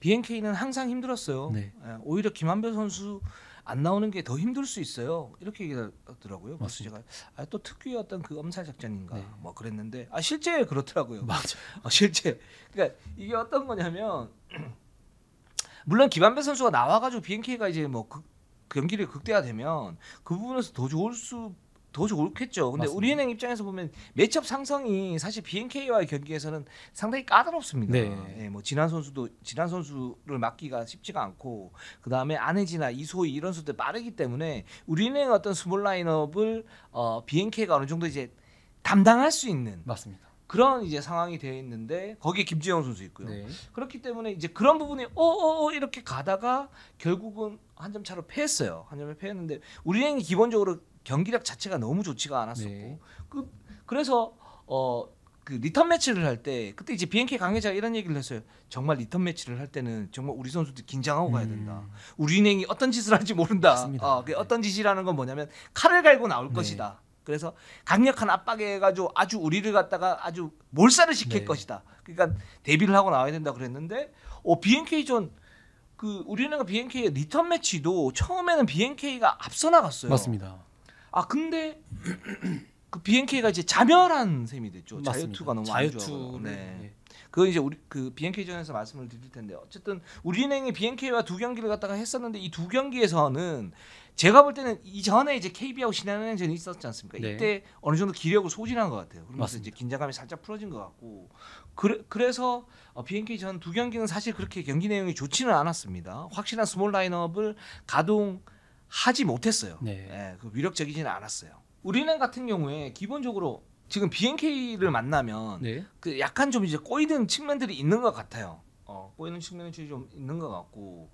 BNK는 항상 힘들었어요. 네. 오히려 김한별 선수 안 나오는 게 더 힘들 수 있어요. 이렇게 얘기하더라고요. 그래서 맞습니다. 제가 또 특유의 어떤 그 엄살 작전인가 네. 뭐 그랬는데 실제 그렇더라고요. 맞아. 실제 그러니까 이게 어떤 거냐면 물론 김한별 선수가 나와가지고 BNK가 이제 뭐 경기를 극대화되면 그 부분에서 더 좋겠죠. 근데 맞습니다. 우리은행 입장에서 보면 매치업 상성이 사실 BNK와의 경기에서는 상당히 까다롭습니다. 네. 예, 뭐 진한 선수를 막기가 쉽지가 않고 그 다음에 안혜지나 이소희 이런 선수들 빠르기 때문에 우리은행 어떤 스몰 라인업을 BNK가 어느 정도 이제 담당할 수 있는 맞습니다. 그런 이제 상황이 되어 있는데 거기에 김지영 선수 있고요. 네. 그렇기 때문에 이제 그런 부분이 이렇게 가다가 결국은 한 점 차로 패했어요. 한 점을 패했는데 우리은행이 기본적으로 경기력 자체가 너무 좋지가 않았었고 네. 그래서 그 리턴 매치를 할 때 그때 이제 BNK 관계자가 이런 얘기를 했어요. 정말 리턴 매치를 할 때는 정말 우리 선수들 긴장하고 가야 된다. 우리은행이 어떤 짓을 할지 모른다. 맞습니다. 그 어떤 짓이라는 건 뭐냐면 칼을 갈고 나올 네. 것이다. 그래서 강력한 압박에 해가지고 아주 우리를 갖다가 아주 몰살을 시킬 네. 것이다. 그러니까 대비를 하고 나와야 된다 그랬는데 BNK전 그 우리은행과 BNK의 리턴 매치도 처음에는 BNK가 앞서 나갔어요. 맞습니다. 근데 그 BNK가 이제 자멸한 셈이 됐죠. 맞습니다. 자유투가 너무 안 좋아. 자유투를 네. 그거 이제 우리 그 BNK전에서 말씀을 드릴 텐데 어쨌든 우리은행이 BNK와 두 경기를 갖다가 했었는데 이 두 경기에서는 제가 볼 때는 이전에 이제 KB하고 신한은행전이 있었지 않습니까? 네. 이때 어느 정도 기력을 소진한 것 같아요. 그러면서 맞습니다. 이제 긴장감이 살짝 풀어진 것 같고 그래서 BNK전 두 경기는 사실 그렇게 경기 내용이 좋지는 않았습니다. 확실한 스몰 라인업을 가동하지 못했어요. 네. 예, 그 위력적이지는 않았어요. 우리은행 같은 경우에 기본적으로 지금 BNK를 만나면 네. 그 약간 좀 이제 꼬이는 측면들이 있는 것 같아요. 꼬이는 측면이 좀 있는 것 같고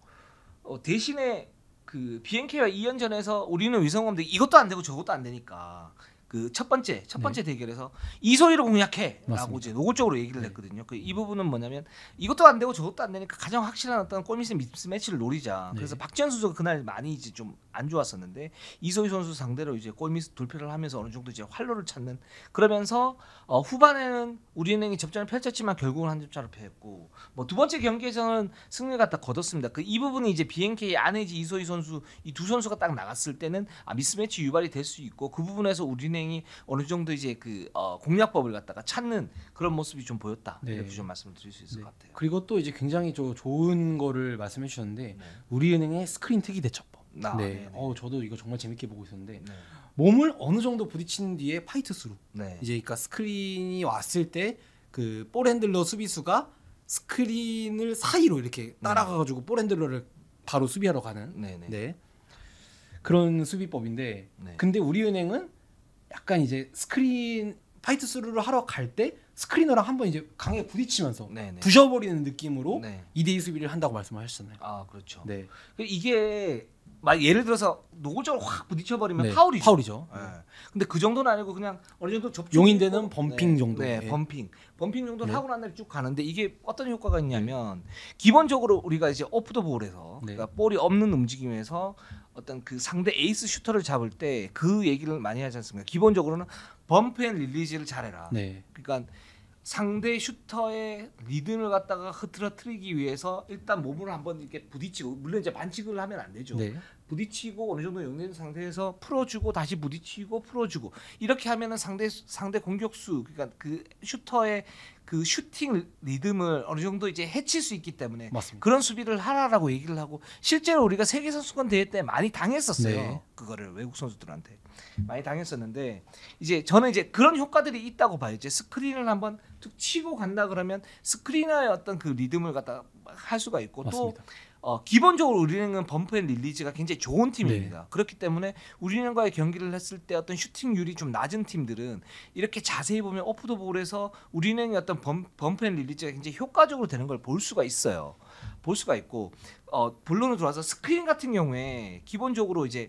대신에 그 BNK와 2연전에서 우리는 위성검들 이것도 안 되고 저것도 안 되니까 그 첫 번째 대결에서 이소희를 공략해라고 맞습니다. 이제 노골적으로 얘기를 네. 했거든요. 이 부분은 뭐냐면 이것도 안 되고 저것도 안 되니까 가장 확실한 어떤 골밑의 미스매치를 노리자. 네. 그래서 박지현 선수가 그날 많이 이제 좀 안 좋았었는데 이소희 선수 상대로 이제 골밑 돌파를 하면서 어느 정도 이제 활로를 찾는 그러면서 후반에는 우리은행이 접전을 펼쳤지만 결국은 한 점 차로 패했고 뭐 두 번째 경기에서는 승리를 갖다 거뒀습니다. 이 부분이 이제 BNK 안에지 이소희 선수 이 두 선수가 딱 나갔을 때는 미스매치 유발이 될 수 있고 그 부분에서 우리은행이 어느 정도 이제 그 공략법을 갖다가 찾는 그런 모습이 좀 보였다. 네. 이렇게 좀 말씀을 드릴 수 있을 네. 것 같아요. 그리고 또 이제 굉장히 좋은 거를 말씀해 주셨는데 우리은행의 스크린 특이 대처법. 네. 네네. 저도 이거 정말 재밌게 보고 있었는데 네. 몸을 어느 정도 부딪힌 뒤에 파이트 수루. 네. 이제 그러니까 스크린이 왔을 때 그 볼 핸들러 수비수가 스크린을 사이로 이렇게 따라가 가지고 볼 핸들러를 바로 수비하러 가는 네네. 네. 그런 수비법인데 네. 근데 우리은행은 약간 이제 스크린 파이트 스루를 하러 갈 때 스크리너랑 한번 이제 강하게 부딪히면서 네네. 부셔버리는 느낌으로 네. 2대2 수비를 한다고 말씀하셨잖아요. 그렇죠. 네. 이게 막 예를 들어서 노골적으로 확 부딪혀버리면 네. 파울이죠. 파울이죠. 예. 근데 그 정도는 아니고 그냥 어느 정도 접촉 용인되는 범핑 정도. 네, 네. 범핑 정도는 네. 하고 난 다음에 쭉 가는데 이게 어떤 효과가 있냐면 기본적으로 우리가 이제 오프 더 볼에서 네. 그러니까 볼이 없는 움직임에서 어떤 그 상대 에이스 슈터를 잡을 때 그 얘기를 많이 하지 않습니까? 기본적으로는 범프 앤 릴리즈를 잘해라. 네. 그러니까 상대 슈터의 리듬을 갖다가 흐트러뜨리기 위해서 일단 몸을 한번 이렇게 부딪히고 물론 이제 반칙을 하면 안 되죠. 네. 부딪히고 어느 정도 용된 상태에서 풀어주고 다시 부딪히고 풀어주고 이렇게 하면은 상대 공격수 그러니까 그 슈터의 그 슈팅 리듬을 어느 정도 이제 해칠 수 있기 때문에 맞습니다. 그런 수비를 하라라고 얘기를 하고 실제로 우리가 세계 선수권 대회 때 많이 당했었어요. 네. 그거를 외국 선수들한테 많이 당했었는데 이제 저는 이제 그런 효과들이 있다고 봐요. 이제 스크린을 한번 툭 치고 간다 그러면 스크리너의 어떤 그 리듬을 갖다 할 수가 있고 맞습니다. 또 기본적으로 우리은행은 범프 앤 릴리즈가 굉장히 좋은 팀입니다. 그렇기 때문에 우리은행과의 경기를 했을 때 어떤 슈팅률이 좀 낮은 팀들은 이렇게 자세히 보면 오프 더 볼에서 우리은행의 어떤 범프 앤 릴리즈가 굉장히 효과적으로 되는 걸 볼 수가 있어요. 볼 수가 있고 본론으로 들어와서 스크린 같은 경우에 기본적으로 이제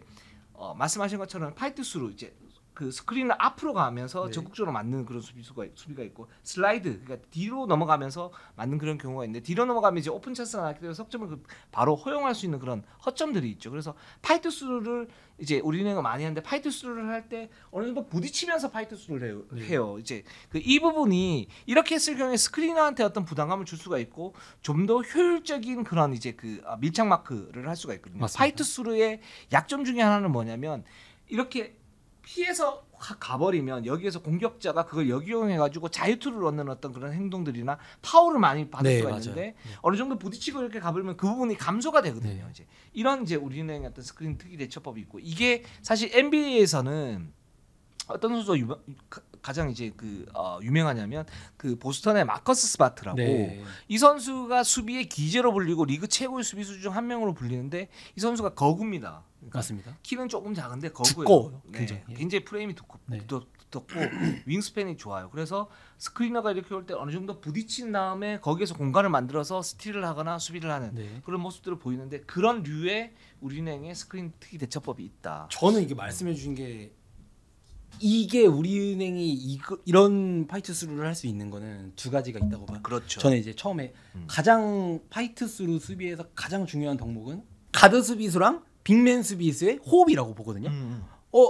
말씀하신 것처럼 파이트 수로 이제 그 스크린을 앞으로 가면서 네. 적극적으로 맞는 그런 수비가 있고 슬라이드 그러니까 뒤로 넘어가면서 맞는 그런 경우가 있는데 뒤로 넘어가면 이제 오픈 찬스가 나기 때문에 석점을 바로 허용할 수 있는 그런 허점들이 있죠. 그래서 파이트 수를 이제 우리은행은 많이 하는데 파이트 수를 할 때 어느 정도 부딪히면서 파이트 수를 해요. 이제 이 부분이 이렇게 했을 경우에 스크리너한테 어떤 부담감을 줄 수가 있고 좀 더 효율적인 그런 이제 그 밀착 마크를 할 수가 있거든요. 맞습니다. 파이트 수의 약점 중에 하나는 뭐냐면 이렇게 피해서 확 가버리면 여기에서 공격자가 그걸 역이용해가지고 자유투를 얻는 어떤 그런 행동들이나 파울을 많이 받을 네, 수가 맞아요. 있는데 네. 어느 정도 부딪히고 이렇게 가버리면 그 부분이 감소가 되거든요. 네. 이제 이런 이제 우리은행의 어떤 스크린 특이 대처법이 있고 이게 사실 NBA에서는 어떤 선수가 가장 이제 그 유명하냐면 그 보스턴의 마커스 스마트라고 네. 이 선수가 수비의 기재로 불리고 리그 최고의 수비수 중 한 명으로 불리는데 이 선수가 거구입니다. 그러니까 맞습니다. 키는 조금 작은데 두꺼워요, 네, 굉장히. 굉장히 프레임이 두껍고 네. 윙스팬이 좋아요. 그래서 스크리너가 이렇게 올 때 어느 정도 부딪힌 다음에 거기에서 공간을 만들어서 스틸을 하거나 수비를 하는 네. 그런 모습들을 보이는데 그런 류의 우리은행의 스크린 특이 대처법이 있다. 저는 이게 말씀해 주신 게 이게 우리은행이 이런 파이트 스루를 할 수 있는 거는 두 가지가 있다고 봐요. 그렇죠. 저는 이제 처음에 가장 파이트 스루 수비에서 가장 중요한 덕목은 가드 수비수랑 빅맨 수비수의 호흡이라고 보거든요.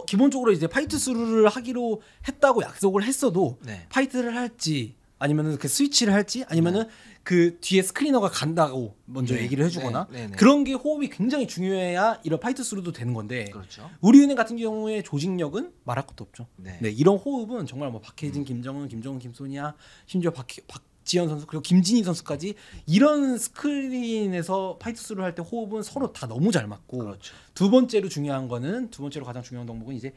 기본적으로 이제 파이트 스루를 하기로 했다고 약속을 했어도 네. 파이트를 할지 아니면은 그 스위치를 할지 아니면은 그 뒤에 스크리너가 간다고 먼저 네. 얘기를 해주거나 네. 그런 게 호흡이 굉장히 중요해야 이런 파이트 스루도 되는 건데 그렇죠. 우리은행 같은 경우에 조직력은 말할 것도 없죠. 네. 네, 이런 호흡은 정말 뭐 박해진, 김정은, 김소니아, 심지어 박지현 선수 그리고 김진희 선수까지 이런 스크린에서 파이트 스루를 할 때 호흡은 서로 다 너무 잘 맞고 그렇죠. 두 번째로 가장 중요한 덕목은 이제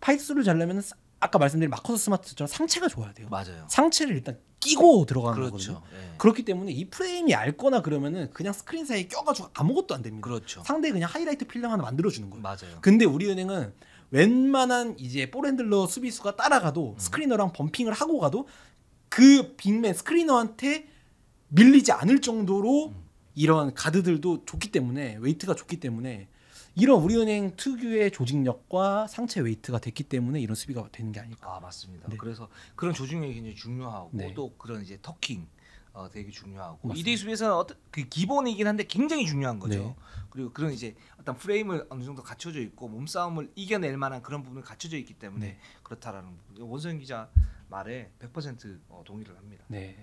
파이트 스루를 잘려면 아까 말씀드린 마커스 스마트처럼 상체가 좋아야 돼요. 맞아요. 상체를 일단 끼고 들어가는 그렇죠. 거거든요. 네. 그렇기 때문에 이 프레임이 얇거나 그러면은 그냥 스크린 사이에 껴가지고 아무것도 안 됩니다. 그렇죠. 상대 그냥 하이라이트 필름 하나 만들어주는 거예요. 맞아요. 근데 우리은행은 웬만한 이제 볼핸들러 수비수가 따라가도 스크리너랑 범핑을 하고 가도 그 빅맨 스크리너한테 밀리지 않을 정도로 이런 가드들도 좋기 때문에 웨이트가 좋기 때문에 이런 우리은행 특유의 조직력과 상체 웨이트가 됐기 때문에 이런 수비가 되는 게 아닐까. 아 맞습니다. 네. 그래서 그런 조직력이 굉장히 중요하고 네. 또 그런 이제 터킹 되게 중요하고 맞습니다. 2대 수비에서는 어떤 그 기본이긴 한데 굉장히 중요한 거죠. 네. 그리고 그런 이제 어떤 프레임을 어느 정도 갖춰져 있고 몸싸움을 이겨낼 만한 그런 부분이 갖춰져 있기 때문에 네. 그렇다라는 부분. 원서영 기자 말에 100% 동의를 합니다. 네.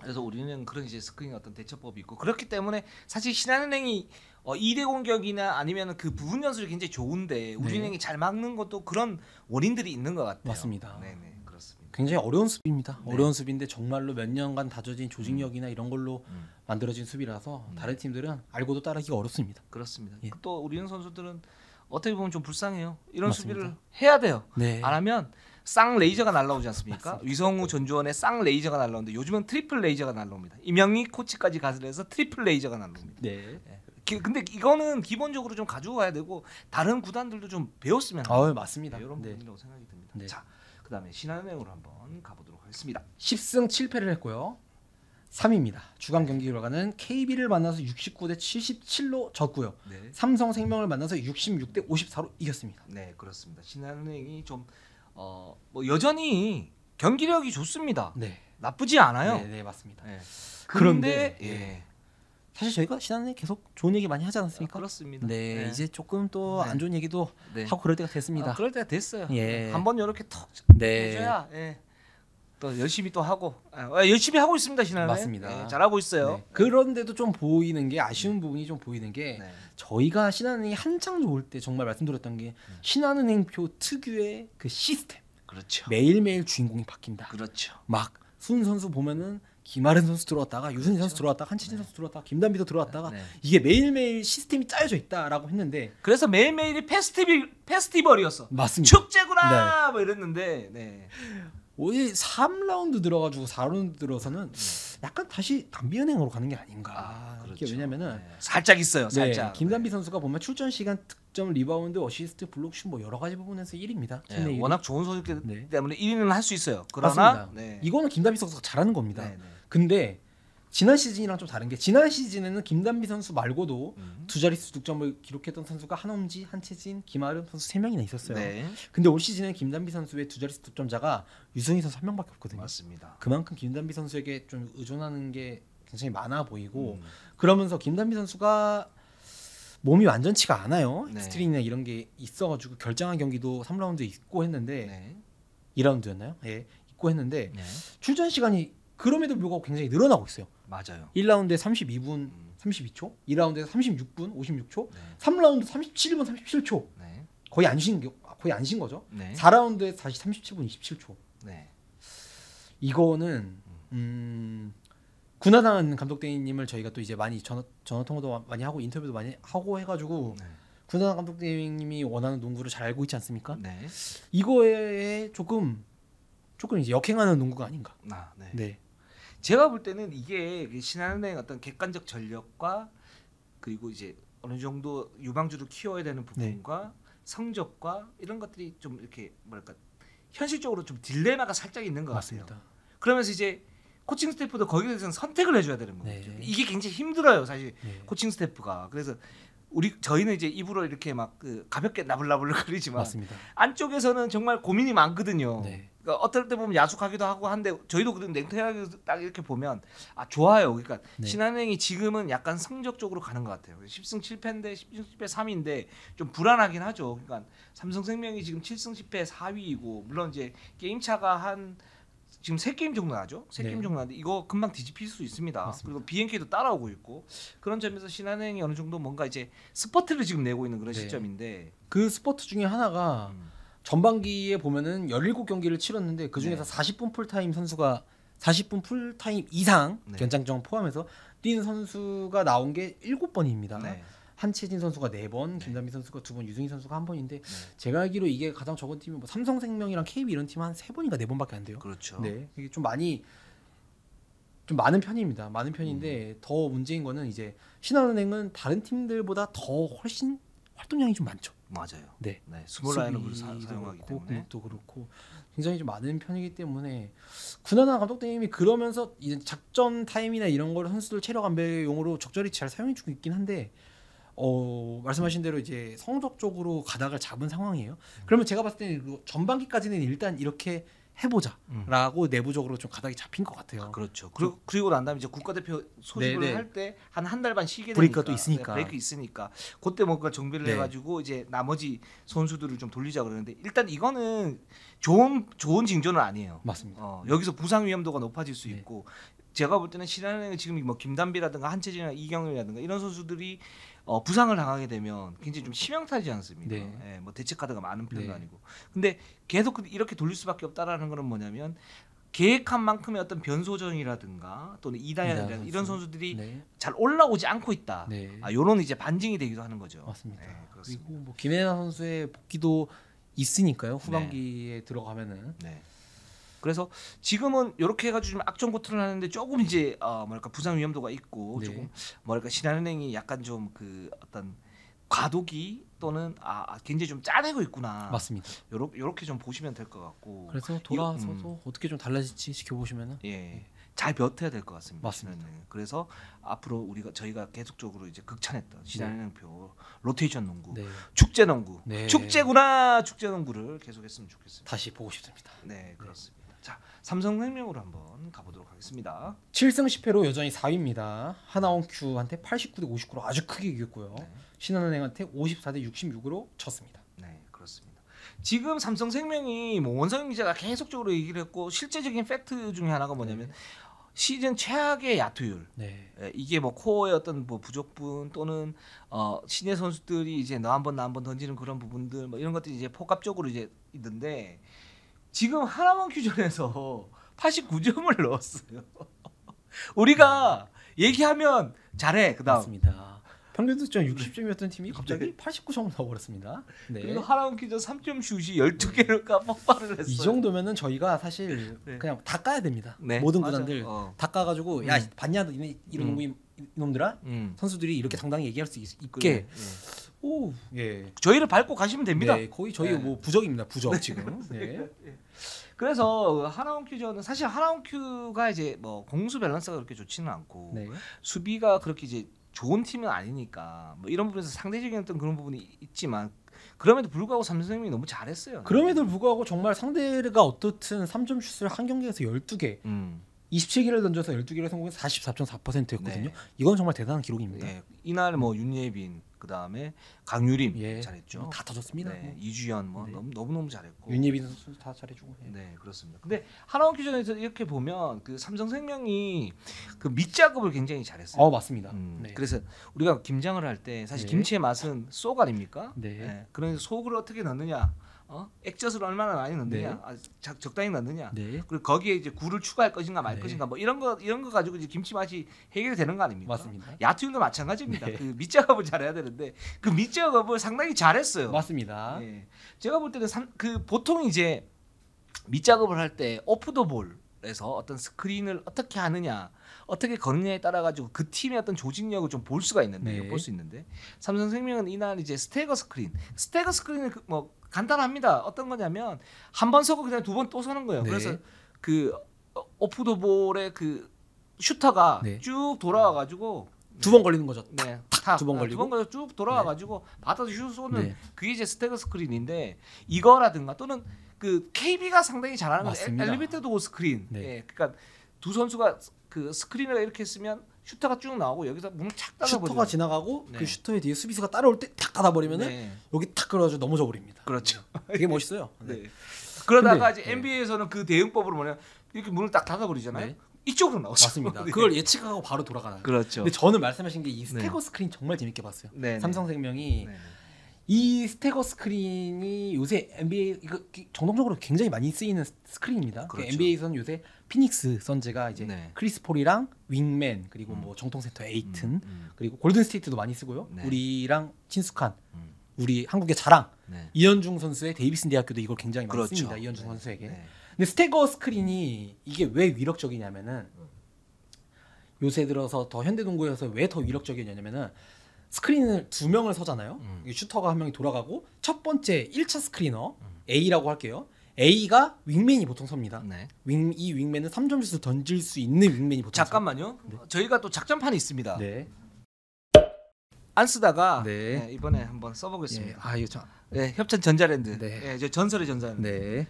그래서 우리는 그런 이제 스크린 어떤 대처법이 있고 그렇기 때문에 사실 신한은행이 2대 공격이나 아니면 그 부분 연습이 굉장히 좋은데 우리은행이 잘 막는 것도 그런 원인들이 있는 것 같아요. 맞습니다. 네네 그렇습니다. 굉장히 어려운 수비입니다. 네. 어려운 수비인데 정말로 몇 년간 다져진 조직력이나 이런 걸로 음. 만들어진 수비라서 다른 팀들은 알고도 따라하기가 어렵습니다. 그렇습니다. 예. 또 우리은행 선수들은 어떻게 보면 좀 불쌍해요. 이런 맞습니다. 수비를 해야 돼요. 네. 안 하면 쌍 레이저가 날라오지 않습니까? 맞습니다. 위성우 전주원의 쌍 레이저가 날라오는데 요즘은 트리플 레이저가 날라옵니다. 이명희 코치까지 가슬해서 트리플 레이저가 날라옵니다. 네. 근데 이거는 기본적으로 좀 가지고 가야 되고 다른 구단들도 좀 배웠으면 하는 맞습니다. 이런 네. 부분이라고 생각이 듭니다. 네. 자, 그다음에 신한은행으로 한번 가보도록 하겠습니다. 10승 7패를 했고요. 3위입니다. 주간 경기 결과는 KB를 만나서 69대 77로 졌고요. 네, 삼성생명을 만나서 66대 54로 이겼습니다. 네 그렇습니다. 신한은행이 좀 뭐 여전히 경기력이 좋습니다. 네. 나쁘지 않아요. 네, 맞습니다. 네. 그런데 근데 예, 사실 저희가 신한은행 계속 좋은 얘기 많이 하지 않았습니까? 그렇습니다. 네, 이제 조금 또 안 네. 좋은 얘기도 네. 하고 그럴 때가 됐습니다. 그럴 때가 됐어요. 예. 한번 이렇게 턱 네. 해줘야 또 열심히 또 하고 열심히 하고 있습니다. 신한은행. 맞습니다. 잘하고 있어요. 네. 그런데도 좀 보이는 게 아쉬운 부분이 좀 보이는 게 네. 저희가 신한은행이 한창 좋을 때 정말 말씀드렸던 게 신한은행표 특유의 그 시스템 그렇죠. 매일매일 주인공이 바뀐다. 그렇죠. 막 순 선수 보면은 김아른 선수 들어왔다가 유승희 선수 들어왔다가 한치진 선수 들어왔다가 김단비도 들어왔다가 네. 이게 매일매일 시스템이 짜여져 있다라고 했는데 그래서 매일매일이 페스티벌이었어. 맞습니다. 축제구나 뭐 이랬는데 네. 오늘 3라운드 들어가지고 4라운드 들어서는 약간 다시 담비은행으로 가는 게 아닌가. 이게 왜냐면은 살짝 있어요. 네, 살짝. 김단비 선수가 보면 출전 시간, 득점, 리바운드, 어시스트, 블록슛 뭐 여러 가지 부분에서 1위입니다. 네, 워낙 좋은 선수기 네. 때문에 1위는 할 수 있어요. 그러나 맞습니다. 네. 이거는 김단비 선수가 잘하는 겁니다. 네, 네. 근데 지난 시즌이랑 좀 다른 게 지난 시즌에는 김단비 선수 말고도 두 자릿수 득점을 기록했던 선수가 한엄지, 한채진, 김아름 선수 3명이나 있었어요. 네. 근데 올 시즌에 김단비 선수의 두 자릿수 득점자가 유승희 선수 1명밖에 없거든요. 맞습니다. 그만큼 김단비 선수에게 좀 의존하는 게 굉장히 많아 보이고 음. 그러면서 김단비 선수가 몸이 완전치가 않아요. 네. 스트링이나 이런 게 있어가지고 결정한 경기도 3라운드에 있고 했는데 네. 2라운드였나요? 예, 있고 했는데 네. 출전 시간이 그럼에도 불구하고 굉장히 늘어나고 있어요. 맞아요. 1라운드에 32분 32초, 2라운드에 36분 56초, 네. 3라운드 37분 37초. 네. 거의 안 쉰 거죠. 네. 4라운드에 다시 37분 27초. 네. 이거는 군하단 감독님을 저희가 또 이제 많이 전화 통화도 많이 하고 인터뷰도 많이 하고 해가지고 네. 군하단 감독님이 원하는 농구를 잘 알고 있지 않습니까? 네. 이거에 조금 이제 역행하는 농구가 아닌가. 네. 네, 제가 볼 때는 이게 신한은행 어떤 객관적 전력과 그리고 이제 어느 정도 유망주를 키워야 되는 부분과 성적과 이런 것들이 좀 이렇게 뭐랄까 현실적으로 좀 딜레마가 살짝 있는 것 같아요. 맞습니다. 그러면서 이제 코칭 스태프도 거기에 대해서는 선택을 해줘야 되는 거죠. 네. 이게 굉장히 힘들어요, 사실 네. 코칭 스태프가. 그래서 저희는 이제 입으로 이렇게 막 그 가볍게 나불나불 거리지만 맞습니다. 안쪽에서는 정말 고민이 많거든요. 네. 그러니까 어떨 때 보면 야속하기도 하고 한데 저희도 그런 냉정하게 딱 이렇게 보면 좋아요. 그러니까 네. 신한은행이 지금은 약간 성적적으로 가는 것 같아요. 10승 7패인데 10승 7패 3위인데 좀 불안하긴 하죠. 그러니까 삼성생명이 지금 7승 10패 4위이고 물론 이제 게임 차가 한 지금 3게임 정도 나죠. 3게임 네. 정도 나는데 이거 금방 뒤집힐 수 있습니다. 맞습니다. 그리고 BNK도 따라오고 있고 그런 점에서 신한은행이 어느 정도 뭔가 이제 스퍼트를 지금 내고 있는 그런 네. 시점인데 그 스포트 중에 하나가 전반기에 보면은 17경기를 치렀는데 그 중에서 네. 40분 풀타임 선수가 40분 풀타임 이상 네. 연장전 포함해서 뛴 선수가 나온 게 7번입니다. 네. 한채진 선수가 4번, 네. 김단비 선수가 2번, 유승희 선수가 1번인데 네. 제가 알기로 이게 가장 적은 팀이 뭐 삼성생명이랑 KB 이런 팀 한 3번인가 4번밖에 안 돼요. 그렇죠. 네. 이게 좀 많은 편입니다. 많은 편인데 더 문제인 거는 이제 신한은행은 다른 팀들보다 더 훨씬 활동량이 좀 많죠. 맞아요. 네. 네. 스몰 라인업을 수비도 사용하기 그렇고 때문에 공격도 그렇고 굉장히 좀 많은 편이기 때문에 구나나 감독님이 그러면서 이제 작전 타임이나 이런 걸 선수들 체력 안배용으로 적절히 잘 사용해주고 있긴 한데 말씀하신 대로 이제 성적적으로 가닥을 잡은 상황이에요. 그러면 제가 봤을 때는 전반기까지는 일단 이렇게 해보자라고 내부적으로 좀 가닥이 잡힌 것 같아요. 그렇죠. 그리고 난 다음에 이제 국가대표 소집을 네네. 할 때 한 달 반 쉬게 되니까 브레이크가 또 있으니까. 브레이크 있으니까 그때 뭔가 정비를 네. 해가지고 이제 나머지 선수들을 좀 돌리자 그러는데 일단 이거는 좋은 징조는 아니에요. 맞습니다. 여기서 부상 위험도가 높아질 수 네. 있고 제가 볼 때는 신한은행은 지금 뭐 김단비라든가 한채진이나 이경일이라든가 이런 선수들이 부상을 당하게 되면 굉장히 좀 치명타지 않습니까? 네. 예, 뭐 대체 카드가 많은 편도 네. 아니고. 근데 계속 이렇게 돌릴 수밖에 없다라는 거는 뭐냐면 계획한 만큼의 어떤 변소정이라든가 또는 이다현이라든가 이런 선수들이 네. 잘 올라오지 않고 있다. 네. 요런 이제 반증이 되기도 하는 거죠. 맞습니다. 네, 그렇습니다. 그리고 뭐 김혜나 선수의 복귀도 있으니까요. 후반기에 들어가면은 네. 그래서 지금은 이렇게 해가지고 좀 악전고투를 하는데 조금 이제 뭐랄까 부상 위험도가 있고 네. 조금 뭐랄까 신한은행이 약간 좀 그 어떤 과도기 또는 굉장히 좀 짜내고 있구나. 맞습니다. 요렇게 좀 보시면 될 것 같고. 그래서 돌아서도 어떻게 좀 달라질지 지켜보시면은 예. 잘 버텨야 될 것 같습니다. 맞습니다. 신한은행. 그래서 앞으로 저희가 계속적으로 이제 극찬했던 신한은행표 로테이션 농구, 네. 축제 농구, 네. 축제구나 축제 농구를 계속했으면 좋겠습니다. 다시 보고 싶습니다. 네, 그렇습니다. 자, 삼성생명으로 한번 가보도록 하겠습니다. 7승 10패로 여전히 4위입니다. 하나원큐한테 89대 59로 아주 크게 이겼고요. 네. 신한은행한테 54대 66으로 졌습니다. 네, 그렇습니다. 지금 삼성생명이 뭐 원성인 기자가 계속적으로 얘기를 했고 실제적인 팩트 중에 하나가 뭐냐면 시즌 최악의 야투율. 네. 이게 뭐 코어의 어떤 뭐 부족분 또는 신예 선수들이 이제 너 한 번 나 한 번 던지는 그런 부분들 뭐 이런 것들이 이제 복합적으로 이제 있는데 지금 하나원 큐전에서 89점을 넣었어요. 우리가 얘기하면 잘해 그다음. 맞습니다. 평균 득점 60점이었던 팀이 갑자기 89점을 넣어버렸습니다. 네. 그리고 하나원 큐전 3점 슛이 12개가 폭발을 했어요. 이 정도면은 저희가 사실 네. 그냥 다 까야 됩니다. 네, 모든 맞아. 구단들 다 까가지고 야 봤냐 너네 이런 놈들아 선수들이 이렇게 당당히 얘기할 수 있게 그래. 오 예. 저희를 밟고 가시면 됩니다. 네, 거의 저희 네. 뭐 부적입니다. 부적 지금. 네. 그래서 하나원 큐전은 사실 하나원 큐가 이제 뭐 공수 밸런스가 그렇게 좋지는 않고 네. 수비가 그렇게 이제 좋은 팀은 아니니까 뭐 이런 부분에서 상대적인 어떤 그런 부분이 있지만 그럼에도 불구하고 삼성생명이 너무 잘했어요. 그럼에도 불구하고 정말 상대가 어떻든 3점 슛을 한 경기에서 12개 27개를 던져서 12개를 성공해서 44.4%였거든요. 네. 이건 정말 대단한 기록입니다. 예, 이날 뭐 윤예빈 그다음에 강유림 예. 잘했죠. 뭐 다 터졌습니다. 네, 이주연 뭐 네. 너무 잘했고. 윤예빈 선수 다 잘해주고. 예. 네, 그렇습니다. 근데 하나원 큐전에서 이렇게 보면 그 삼성생명이 그 밑작업을 굉장히 잘했어요. 맞습니다. 네. 그래서 우리가 김장을 할 때 사실 네. 김치의 맛은 쏙 아닙니까? 네. 그러면서 속을 어떻게 넣느냐, 액젓을 얼마나 많이 넣느냐, 네. 적당히 넣느냐. 네. 그리고 거기에 이제 굴을 추가할 것인가 말 네. 것인가 뭐 이런 거 가지고 이제 김치 맛이 해결이 되는 거 아닙니까? 맞습니다. 야투도 마찬가지입니다. 네. 그 밑작업을 잘해야 되는데 그 밑작업을 상당히 잘했어요. 맞습니다. 예. 제가 볼 때는 그 보통 이제 밑작업을 할 때 오프 더 볼에서 어떤 스크린을 어떻게 하느냐, 어떻게 거느냐에 따라 가지고 그 팀의 어떤 조직력을 좀 볼 수가 있는데 네. 볼 수 있는데 삼성생명은 이날 이제 스태거 스크린은 뭐 간단합니다. 어떤 거냐면 한 번 서고 그냥 두 번 또 서는 거예요. 네. 그래서 그 오프 더 볼의 그 슈터가 네. 쭉 돌아와 가지고 두 번 걸리는 거죠. 네, 두 번 걸리고. 두번 걸려 쭉 돌아와가지고 받아서 슛 쏘는 네. 그게 이제 스태거 스크린인데 이거라든가 또는 그 KB가 상당히 잘하는 건 맞습니다. 엘리베이터 도어 스크린. 네. 예, 그러니까 두 선수가 그 스크린을 이렇게 쓰면 슈터가 쭉 나오고 여기서 문을 착 닫아버리죠. 슈터가 지나가고 네. 그 슈터에 뒤에 수비수가 따라올 때 탁 닫아버리면은 네. 여기 탁 끌어가지고 넘어져 버립니다. 그렇죠. 되게 멋있어요. 네. 그러다가 근데, 이제 NBA에서는 그 대응법으로 뭐냐 이렇게 문을 딱 닫아버리잖아요. 네. 이쪽으로 나오죠. 맞습니다. 네. 그걸 예측하고 바로 돌아가나요. 그렇죠. 근데 저는 말씀하신 게 이 스태거 스크린 정말 재밌게 봤어요. 네. 삼성생명이 네. 이 스태거 스크린이 요새 NBA 이거 정통적으로 굉장히 많이 쓰이는 스크린입니다. 그렇죠. NBA에서는 요새 피닉스 선즈가 이제 네. 크리스 폴이랑 윙맨 그리고 뭐 정통 센터 에이튼 음. 그리고 골든 스테이트도 많이 쓰고요. 네. 우리랑 친숙한 음. 우리 한국의 자랑 네. 이현중 선수의 데이비슨 대학교도 이걸 굉장히 많이 그렇죠. 씁니다. 이현중 네. 선수에게. 네. 근데 스태거 스크린이 이게 왜 위력적이냐면은 요새 들어서 더 현대농구에서 왜 더 위력적이냐면은 스크린을 두 명을 서잖아요. 이 슈터가 한 명이 돌아가고 첫 번째 1차 스크리너 A라고 할게요. A가 윙맨이 보통 섭니다. 네. 이 윙맨은 3점 슛을 던질 수 있는 윙맨이 보통 잠깐만요. 저희가 또 작전판이 있습니다. 서. 네. 안 쓰다가 네. 네, 이번에 한번 예. 써보겠습니다. 아 이거 참. 네, 협찬 전자랜드. 네. 네, 저 전설의 전자랜드. 네.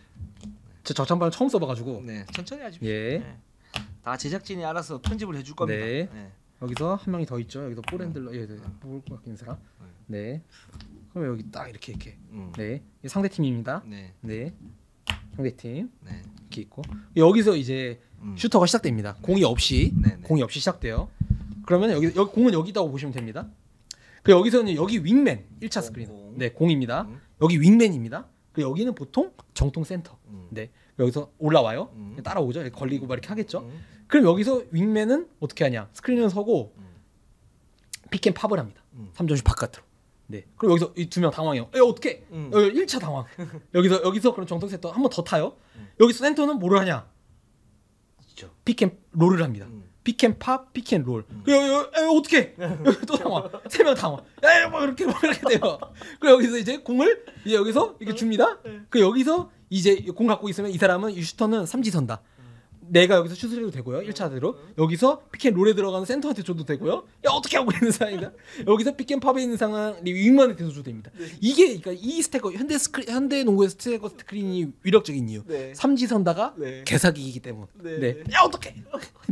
저 저참판 처음 써봐가지고. 네, 천천히 하십시오. 예. 네. 다 제작진이 알아서 편집을 해줄 겁니다. 네. 네. 여기서 한 명이 더 있죠. 여기서 볼핸들러 볼 바뀐 사람. 네. 그럼 여기 딱 이렇게. 네. 이게 상대 팀입니다. 네. 네. 상대 팀 네. 이렇게 있고 여기서 이제 음. 슈터가 시작됩니다. 공이 없이 네, 네. 공이 없이 시작돼요. 그러면 여기 공은 여기 있다고 보시면 됩니다. 그 여기서는 여기 윙맨 1차 스크린. 공. 네, 공입니다. 음. 여기 윙맨입니다. 그 여기는 보통 정통 센터. 음. 네. 여기서 올라와요. 음. 따라오죠. 이렇게 걸리고 막 이렇게 하겠죠. 음. 그럼 여기서 윙맨은 어떻게 하냐? 스크린을 서고 픽앤팝을 합니다. 3점슛 바깥으로. 네. 그럼 여기서 이 두 명 당황해요. 어떻게? 여기 1차 당황. 여기서 그럼 정통 센터 한 번 더 타요. 여기서 센터는 뭐를 하냐? 그렇죠. 픽앤롤을 합니다. 픽앤팝, 픽앤롤. 어떻게? 여기 또 당황. 세 명 당황. 뭐 이렇게 돼요. 그 여기서 이제 공을 이제 여기서 이렇게 줍니다. 그 여기서 이제 공 갖고 있으면 이 사람은 이 슈터는 삼지선다. 내가 여기서 슛을 해도 되고요. 1차대로. 여기서 픽앤롤에 들어가는 센터한테 줘도 되고요. 야 어떻게 하고 있는 상황이다. 여기서 픽앤팝에 있는 상황 윙만한테 줘도 됩니다. 이게 그러니까 이 스태거 현대 농구의 스태거 스크린이 위력적인 이유. 네. 삼지선다가 네. 개사기이기 때문. 네. 네. 야 어떡해.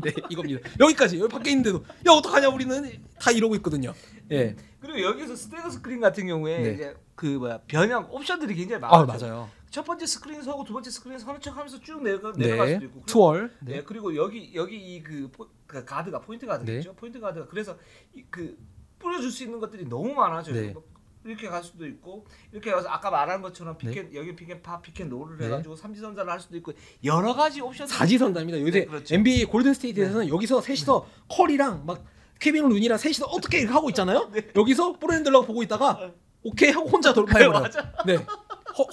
네 이겁니다. 여기까지 여기 밖에 있는데도 야 어떡하냐 우리는 다 이러고 있거든요. 예. 그리고 여기서 스태거 스크린 같은 경우에 네. 이제 그 뭐야 변형 옵션들이 굉장히 많아요. 아 맞아요. 첫 번째 스크린 서고 두 번째 스크린 서는 척하면서 쭉 내려갈 네. 수도 있고. 투얼. 네. 그리고 여기 이그 가드가 포인트 가드겠죠. 네. 포인트 가드가 그래서 그 뿌려줄 수 있는 것들이 너무 많아져요. 네. 뭐 이렇게 갈 수도 있고 이렇게 가서 아까 말한 것처럼 여기 픽앤팝 픽앤롤을 네. 해가지고 삼지선자를 할 수도 있고 여러 가지 옵션. 사지선다입니다. 요새 네, 그렇죠. NBA 골든 스테이트에서는 여기서 셋이서 컬이랑 막 케빈 루니랑 셋이서 어떻게 이렇게 하고 있잖아요. 여기서 볼핸들러가 보고 있다가 오케이 하고 혼자 돌파해버려. 네.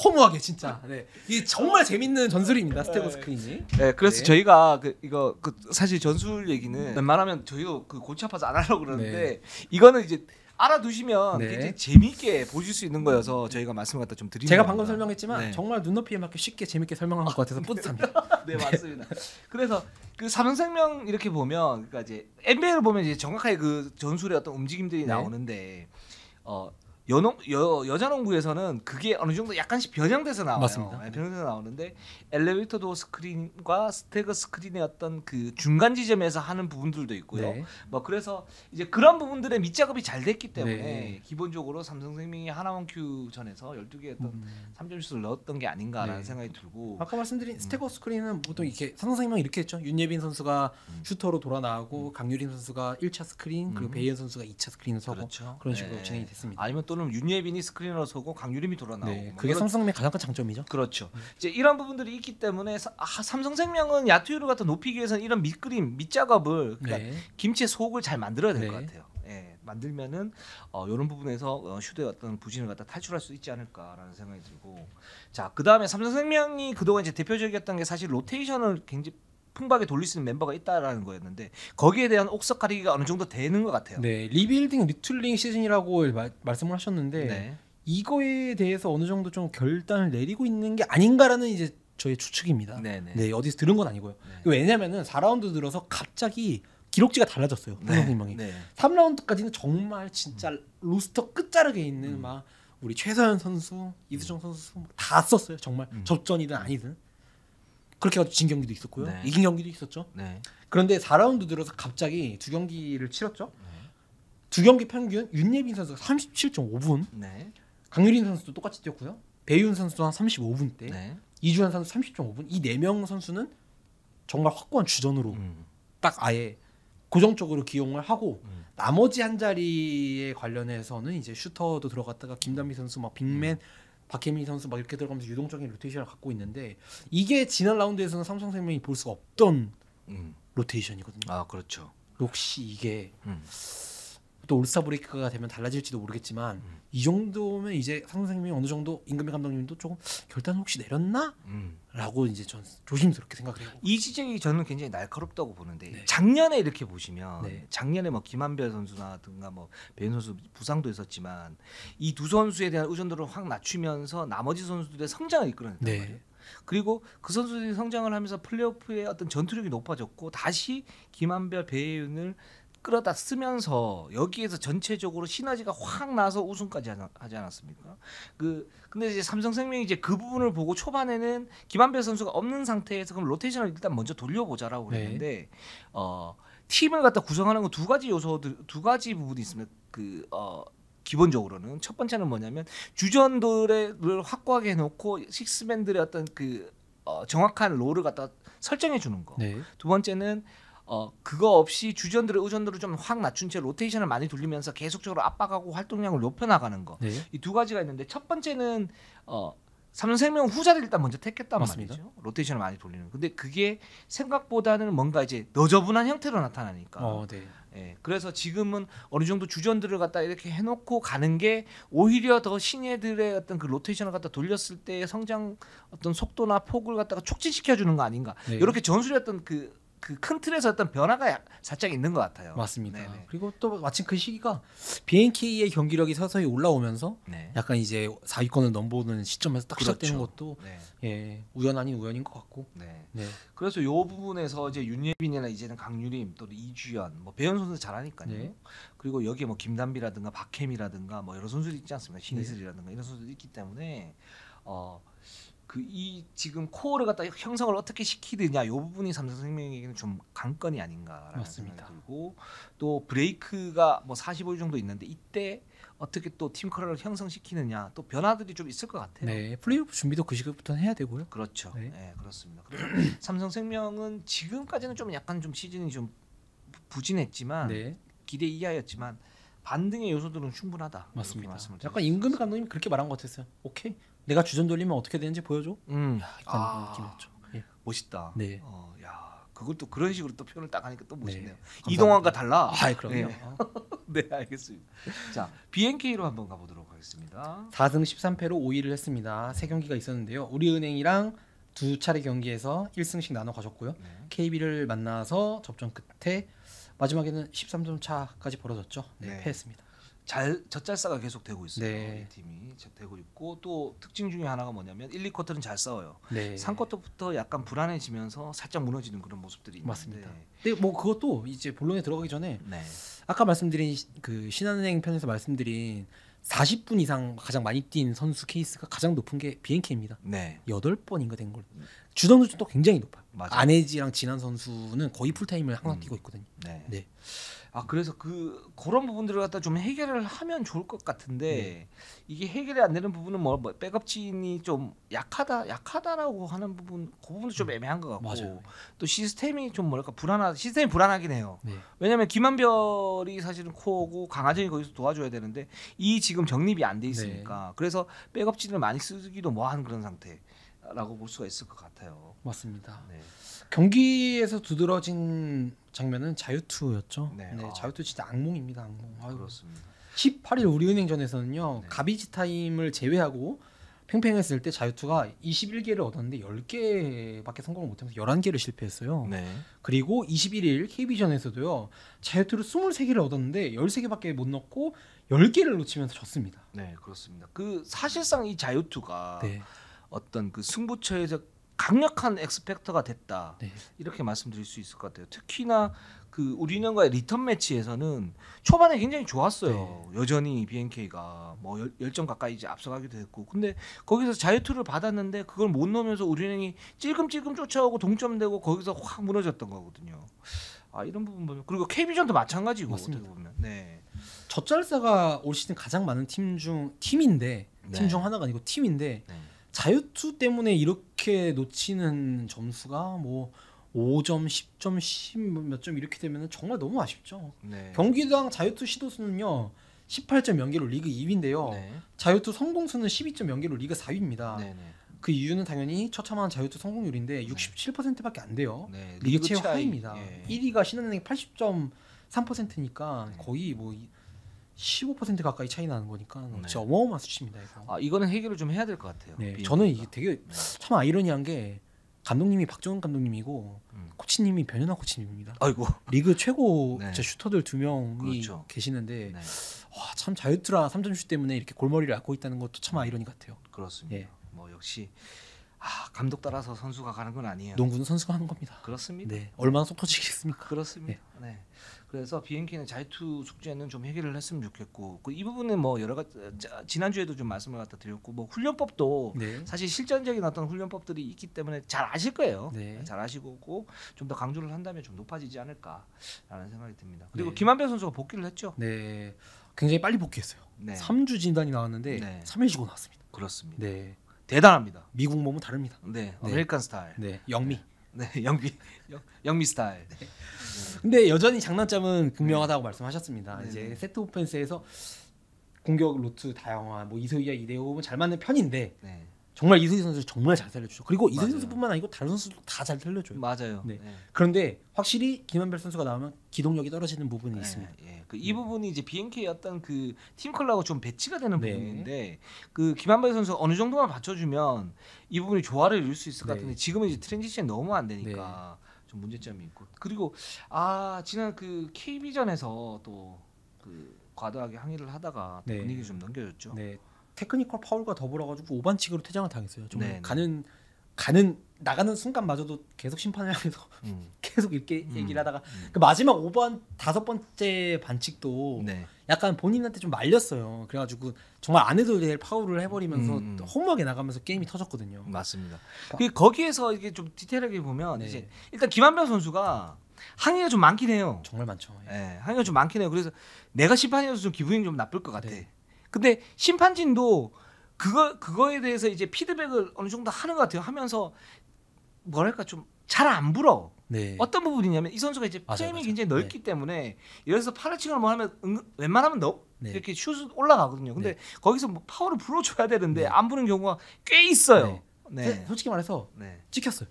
허무하게 진짜. 네. 이게 정말 재밌는 전술입니다. 스태거 스크린이. 네, 그래서 네. 저희가 이거 사실 전술 얘기는 웬만하면 저희도 그 골치 아파서 안 하려고 그러는데 이거는 이제 알아두시면 네. 굉장히 재미있게 보실 수 있는 거여서 저희가 말씀 갖다 좀 드리는 제가 겁니다. 방금 설명했지만 네. 정말 눈높이에 맞게 쉽게 재밌게 설명한 것 같아서 뿌듯합니다. 네 맞습니다. 그래서 그 삼성생명 이렇게 보면 그러니까 이제 NBA를 보면 이제 정확하게 그 전술의 어떤 움직임들이 네. 나오는데 여자 농구에서는 그게 어느 정도 약간씩 변형돼서 나와요. 맞습니다. 네, 변형돼서 나오는데 엘리베이터 도어 스크린과 스태거 스크린의 어떤 그 중간 지점에서 하는 부분들도 있고요. 네. 뭐 그래서 이제 그런 부분들의 밑작업이 잘 됐기 때문에 네. 기본적으로 삼성생명이 하나원 큐 전에서 12개의 어떤 3점슛을 넣었던 게 아닌가라는 네. 생각이 들고 아까 말씀드린 스태거 스크린은 보통 이렇게 삼성생명 이렇게 했죠. 윤예빈 선수가 슈터로 돌아 나오고 강유림 선수가 1차 스크린 그리고 배현 선수가 2차 스크린을 서고 그렇죠. 그런 식으로 네. 진행이 됐습니다. 아니면 또는 윤예빈이 스크린으로 서고 강유림이 돌아 나오고 네, 뭐 그게 이런- 삼성생명의 가장 큰 장점이죠. 그렇죠. 이제 이런 부분들이 있기 때문에 삼성생명은 야투율을 갖다 높이기 위해서는 이런 밑그림, 밑작업을 그러니까 네. 김치의 속을 잘 만들어야 될 것 네. 같아요. 예, 만들면은 이런 부분에서 슈드의 어떤 부진을 갖다 탈출할 수 있지 않을까라는 생각이 들고, 자 그 다음에 삼성생명이 그동안 이제 대표적이었던 게 사실 로테이션을 굉장히 풍부하게 돌릴 수 있는 멤버가 있다라는 거였는데 거기에 대한 옥석 가리기가 어느 정도 되는 것 같아요. 네, 리빌딩 리툴링 시즌이라고 말씀을 하셨는데 네. 이거에 대해서 어느 정도 좀 결단을 내리고 있는 게 아닌가라는 이제 저의 추측입니다. 네네. 네, 어디서 들은 건 아니고요. 네. 왜냐면은 4라운드 들어서 갑자기 기록지가 달라졌어요. 삼성생명이. 네. 3라운드까지는 정말 진짜 로스터 끝자락에 있는 막 우리 최서연 선수, 이수정 선수 다 썼어요. 정말 접전이든 아니든. 그렇게 해서 진 경기도 있었고요. 네. 이긴 경기도 있었죠. 네. 그런데 4라운드 들어서 갑자기 두 경기를 치렀죠. 두 경기 평균 윤예빈 선수가 37.5분, 네. 강유린 선수도 똑같이 뛰었고요. 배윤 선수도 한 35분대, 네. 이주환 선수 30.5분. 이 4명 선수는 정말 확고한 주전으로 딱 아예 고정적으로 기용을 하고 나머지 한 자리에 관련해서는 이제 슈터도 들어갔다가 김단비 선수 막 빅맨 박혜민 선수 막 이렇게 들어가면서 유동적인 로테이션을 갖고 있는데 이게 지난 라운드에서는 삼성생명이 볼 수가 없던 로테이션이거든요. 아 그렇죠. 혹시 이게 또 올스타 브레이크가 되면 달라질지도 모르겠지만 이 정도면 이제 삼성생명이 어느 정도 임금희 감독님도 조금 결단 혹시 내렸나? 라고 이제 전 조심스럽게 생각을 해요. 이 지적이 저는 굉장히 날카롭다고 보는데 네. 작년에 이렇게 보시면 네. 작년에 뭐 김한별 선수나든가 뭐 배윤 선수 부상도 있었지만 이 두 선수에 대한 의존도를 확 낮추면서 나머지 선수들의 성장을 이끌어냈단 네. 말이에요. 그리고 그 선수들이 성장을 하면서 플레이오프의 어떤 전투력이 높아졌고 다시 김한별, 배윤을 끌어다 쓰면서 여기에서 전체적으로 시너지가 확 나서 우승까지 하지 않았습니까? 근데 이제 삼성생명이 이제 그 부분을 보고 초반에는 김한별 선수가 없는 상태에서 그럼 로테이션을 일단 먼저 돌려보자라고 그랬는데 팀을 갖다 구성하는 건 두 가지 부분이 있습니다. 기본적으로는 첫 번째는 뭐냐면 주전들을 확고하게 해놓고 식스맨들의 어떤 정확한 롤을 갖다 설정해 주는 거. 네. 두 번째는 그거 없이 주전들의 의존도를 좀 확 낮춘 채 로테이션을 많이 돌리면서 계속적으로 압박하고 활동량을 높여 나가는 거. 네. 이 두 가지가 있는데 첫 번째는 삼성생명 후자를 일단 먼저 택했단 맞습니다. 말이죠. 로테이션을 많이 돌리는. 근데 그게 생각보다는 뭔가 이제 너저분한 형태로 나타나니까. 네. 예, 그래서 지금은 어느 정도 주전들을 갖다 이렇게 해놓고 가는 게 오히려 더 신예들의 어떤 그 로테이션을 갖다 돌렸을 때의 성장 어떤 속도나 폭을 갖다가 촉진시켜 주는 거 아닌가. 네. 이렇게 전술의 어떤 그 큰 틀에서 어떤 변화가 살짝 있는 것 같아요. 맞습니다. 네네. 그리고 또 마침 그 시기가 BNK의 경기력이 서서히 올라오면서 네. 약간 이제 4위권을 넘보는 시점에서 딱 시작되는 그렇죠. 것도 네. 예, 우연 아닌 우연인 것 같고. 네. 네. 그래서 이 부분에서 이제 윤예빈이나 이제는 강유림 또 이주연, 뭐 배현 선수 잘하니까요. 네. 그리고 여기에 뭐 김단비라든가 박혜미라든가 뭐 여러 선수들이 있지 않습니까? 신이슬이라든가 이런 선수들이 있기 때문에 이 지금 코어를 갖다 형성을 어떻게 시키느냐 이 부분이 삼성생명에게는 좀 관건이 아닌가라는 맞습니다. 생각이 들고 또 브레이크가 뭐 45일 정도 있는데 이때 어떻게 또 팀 컬러를 형성시키느냐 또 변화들이 좀 있을 것 같아요. 네. 플레이오프 준비도 그 시기부터는 해야 되고요. 그렇죠. 네. 네, 그렇습니다. 그래서 삼성생명은 지금까지는 좀 약간 좀 시즌이 좀 부진했지만 네. 기대 이하였지만 반등의 요소들은 충분하다. 이렇게 맞습니다. 말씀을 약간 임금희 감독님이 그렇게 말한 것 같았어요. 오케이. 내가 주전 돌리면 어떻게 되는지 보여줘. 약간 느낌이었죠. 예. 멋있다. 네. 야, 그걸 또 그런 식으로 또 표현을 딱 하니까 또 멋있네요. 감사합니다. 이동환과 달라. 그럼요. 네. 네, 알겠습니다. 자, BNK로 한번 가보도록 하겠습니다. 4승 13패로 5위를 했습니다. 세 경기가 있었는데요. 우리은행이랑 두 차례 경기에서 1승씩 나눠 가졌고요. 네. KB를 만나서 접전 끝에 마지막에는 13점 차까지 벌어졌죠. 네, 네. 패했습니다. 젖잘싸가 계속 되고 있어요. 네. 이 팀이 되고 있고 또 특징 중에 하나가 뭐냐면 1, 2쿼터는 잘 싸워요. 네. 3쿼터부터 약간 불안해지면서 살짝 무너지는 그런 모습들이 있는데. 맞습니다. 근데 뭐 그것도 이제 본론에 들어가기 전에 네. 아까 말씀드린 그 신한은행 편에서 말씀드린 40분 이상 가장 많이 뛴 선수 케이스가 가장 높은 게 BNK입니다. 네. 8번인가 된 걸. 주전 수도 굉장히 높아요. 맞아요. 안혜지랑 진한 선수는 거의 풀타임을 항상 뛰고 있거든요. 네. 네. 그래서 그런 부분들을 갖다 좀 해결을 하면 좋을 것 같은데 이게 해결이 안 되는 부분은 뭐 백업진이 좀 약하다라고 하는 부분 그 부분도 좀 애매한 것 같고 맞아요. 또 시스템이 좀 시스템이 불안하긴 해요. 네. 왜냐하면 김한별이 사실은 코어고 강하정이 거기서 도와줘야 되는데 이 지금 정립이 안 돼 있으니까 그래서 백업진을 많이 쓰기도 뭐한 그런 상태라고 볼 수가 있을 것 같아요. 맞습니다. 네. 경기에서 두드러진 장면은 자유투였죠. 네. 네, 자유투 진짜 악몽입니다. 악몽. 아유. 그렇습니다. 18일 우리은행전에서는요. 네. 가비지 타임을 제외하고 팽팽했을 때 자유투가 21개를 얻었는데 10개밖에 성공을 못하면서 11개를 실패했어요. 네. 그리고 21일 KB전에서도요. 자유투를 23개를 얻었는데 13개밖에 못 넣고 10개를 놓치면서 졌습니다. 네, 그렇습니다. 사실상 이 자유투가 네. 어떤 그 승부처에서 강력한 엑스팩터가 됐다. 네. 이렇게 말씀드릴 수 있을 것 같아요. 특히나 그 우리은행과의 리턴 매치에서는 초반에 굉장히 좋았어요. 여전히 BNK가 뭐 10점 가까이 이제 앞서가기도 했고, 근데 거기서 자유투를 받았는데 그걸 못 넣으면서 우리은행이 찔끔찔끔 쫓아오고 동점되고 거기서 확 무너졌던 거거든요. 아 이런 부분 보면, 그리고 KB전도 마찬가지고 맞습니다. 어떻게 보면. 네. 젖잘사가 올 시즌 가장 많은 팀 중 하나가 아니고 팀인데 네. 자유투 때문에 이렇게 놓치는 점수가 뭐 5점, 10점, 10 몇 점 이렇게 되면 정말 너무 아쉽죠. 네. 경기당 자유투 시도수는요 18점 연계로 리그 2위인데요. 네. 자유투 성공수는 12점 연계로 리그 4위입니다. 네. 네. 그 이유는 당연히 처참한 자유투 성공률인데 67%밖에 안 돼요. 네. 리그 차이. 최하위입니다. 예. 1위가 신한은행 80.3%니까 네. 거의 뭐 15% 가까이 차이 나는 거니까 네. 진짜 어마어마한 수치입니다. 이거. 아 이거는 해결을 좀 해야 될 것 같아요. 네, BNK 가. 저는 이게 되게 참 아이러니한 게 감독님이 박정은 감독님이고 코치님이 변현아 코치님입니다. 아이고. 리그 최고 네. 진짜 슈터들 2명이 그렇죠. 계시는데 네. 와, 참 자유투라 3점 슛 때문에 이렇게 골머리를 앓고 있다는 것도 참 아이러니 같아요. 그렇습니다. 예. 뭐 역시 감독 따라서 선수가 가는 건 아니에요. 농구는 선수가 하는 겁니다. 그렇습니다. 네, 얼마나 속 터지겠습니까? 그렇습니다. 네. 그래서 BNK는 자유투 숙제는 좀 해결을 했으면 좋겠고, 이 부분은 뭐 여러 가지 지난주에도 좀 말씀을 갖다 드렸고, 뭐 훈련법도 네. 사실 실전적인 어떤 훈련법들이 있기 때문에 잘 아실 거예요. 네. 잘 아시고 좀 더 강조를 한다면 좀 높아지지 않을까라는 생각이 듭니다. 그리고 네. 김한별 선수가 복귀를 했죠. 네, 굉장히 빨리 복귀했어요. 네. 3주 진단이 나왔는데 네. 3일 쉬고 나왔습니다. 그렇습니다. 네, 대단합니다. 미국 몸은 다릅니다. 네. 네. 아메리칸 스타일. 네, 영미. 네. 영미 스타일. 근데 여전히 장단점은 극명하다고 말씀하셨습니다. 네. 이제 세트 오펜스에서 공격 루트 다양화, 뭐 이소희와 이대호는 잘 맞는 편인데 네. 정말 이소희 선수 정말 잘 살려주죠. 그리고 이소희 맞아요. 선수뿐만 아니고 다른 선수도 다 잘 살려줘요. 맞아요. 네. 네. 그런데 확실히 김한별 선수가 나오면 기동력이 떨어지는 부분이 있습니다. 예. 이 부분이 이제 BNK의 어떤 그 팀 컬러하고 좀 배치가 되는 네. 부분인데, 그 김한별 선수가 어느 정도만 받쳐주면 이 부분이 조화를 이룰 수 있을 것 네. 같은데, 지금은 이제 트랜지션이 너무 안 되니까 좀 문제점이 있고, 그리고 지난 그 KB전에서 또 그 과도하게 항의를 하다가 네. 분위기 좀 넘겨줬죠. 네, 테크니컬 파울과 더불어 가지고 오반칙으로 퇴장을 당했어요. 좀 네, 네. 가는 나가는 순간마저도 계속 심판을 향해서 음. 계속 이렇게 얘기를 하다가 그 마지막 5번 5번째 반칙도 네. 약간 본인한테 좀 말렸어요. 그래가지고 정말 안 해도 될 파울을 해버리면서 허무하게 나가면서 게임이 터졌거든요. 맞습니다. 거기에서 이게 좀 디테일하게 보면 네. 이제 일단 김한별 선수가 항의가 좀 많긴 해요. 정말 많죠. 예, 항의가 좀 많긴 해요. 그래서 내가 심판이어서 좀 기분이 좀 나쁠 것 같아. 네. 근데 심판진도 그거에 대해서 이제 피드백을 어느 정도 하는 것 같아요. 하면서 뭐랄까 좀 잘 안 불어. 네. 어떤 부분이냐면 이 선수가 이제 맞아요, 프레임이 맞아요. 굉장히 넓기 때문에, 예를 들어서 파라칭을 뭐 하면 웬만하면 네. 이렇게 슛 올라가거든요. 근데 거기서 뭐 파워를 불어줘야 되는데 네. 안 부는 경우가 꽤 있어요. 네. 솔직히 말해서 네. 찍혔어요.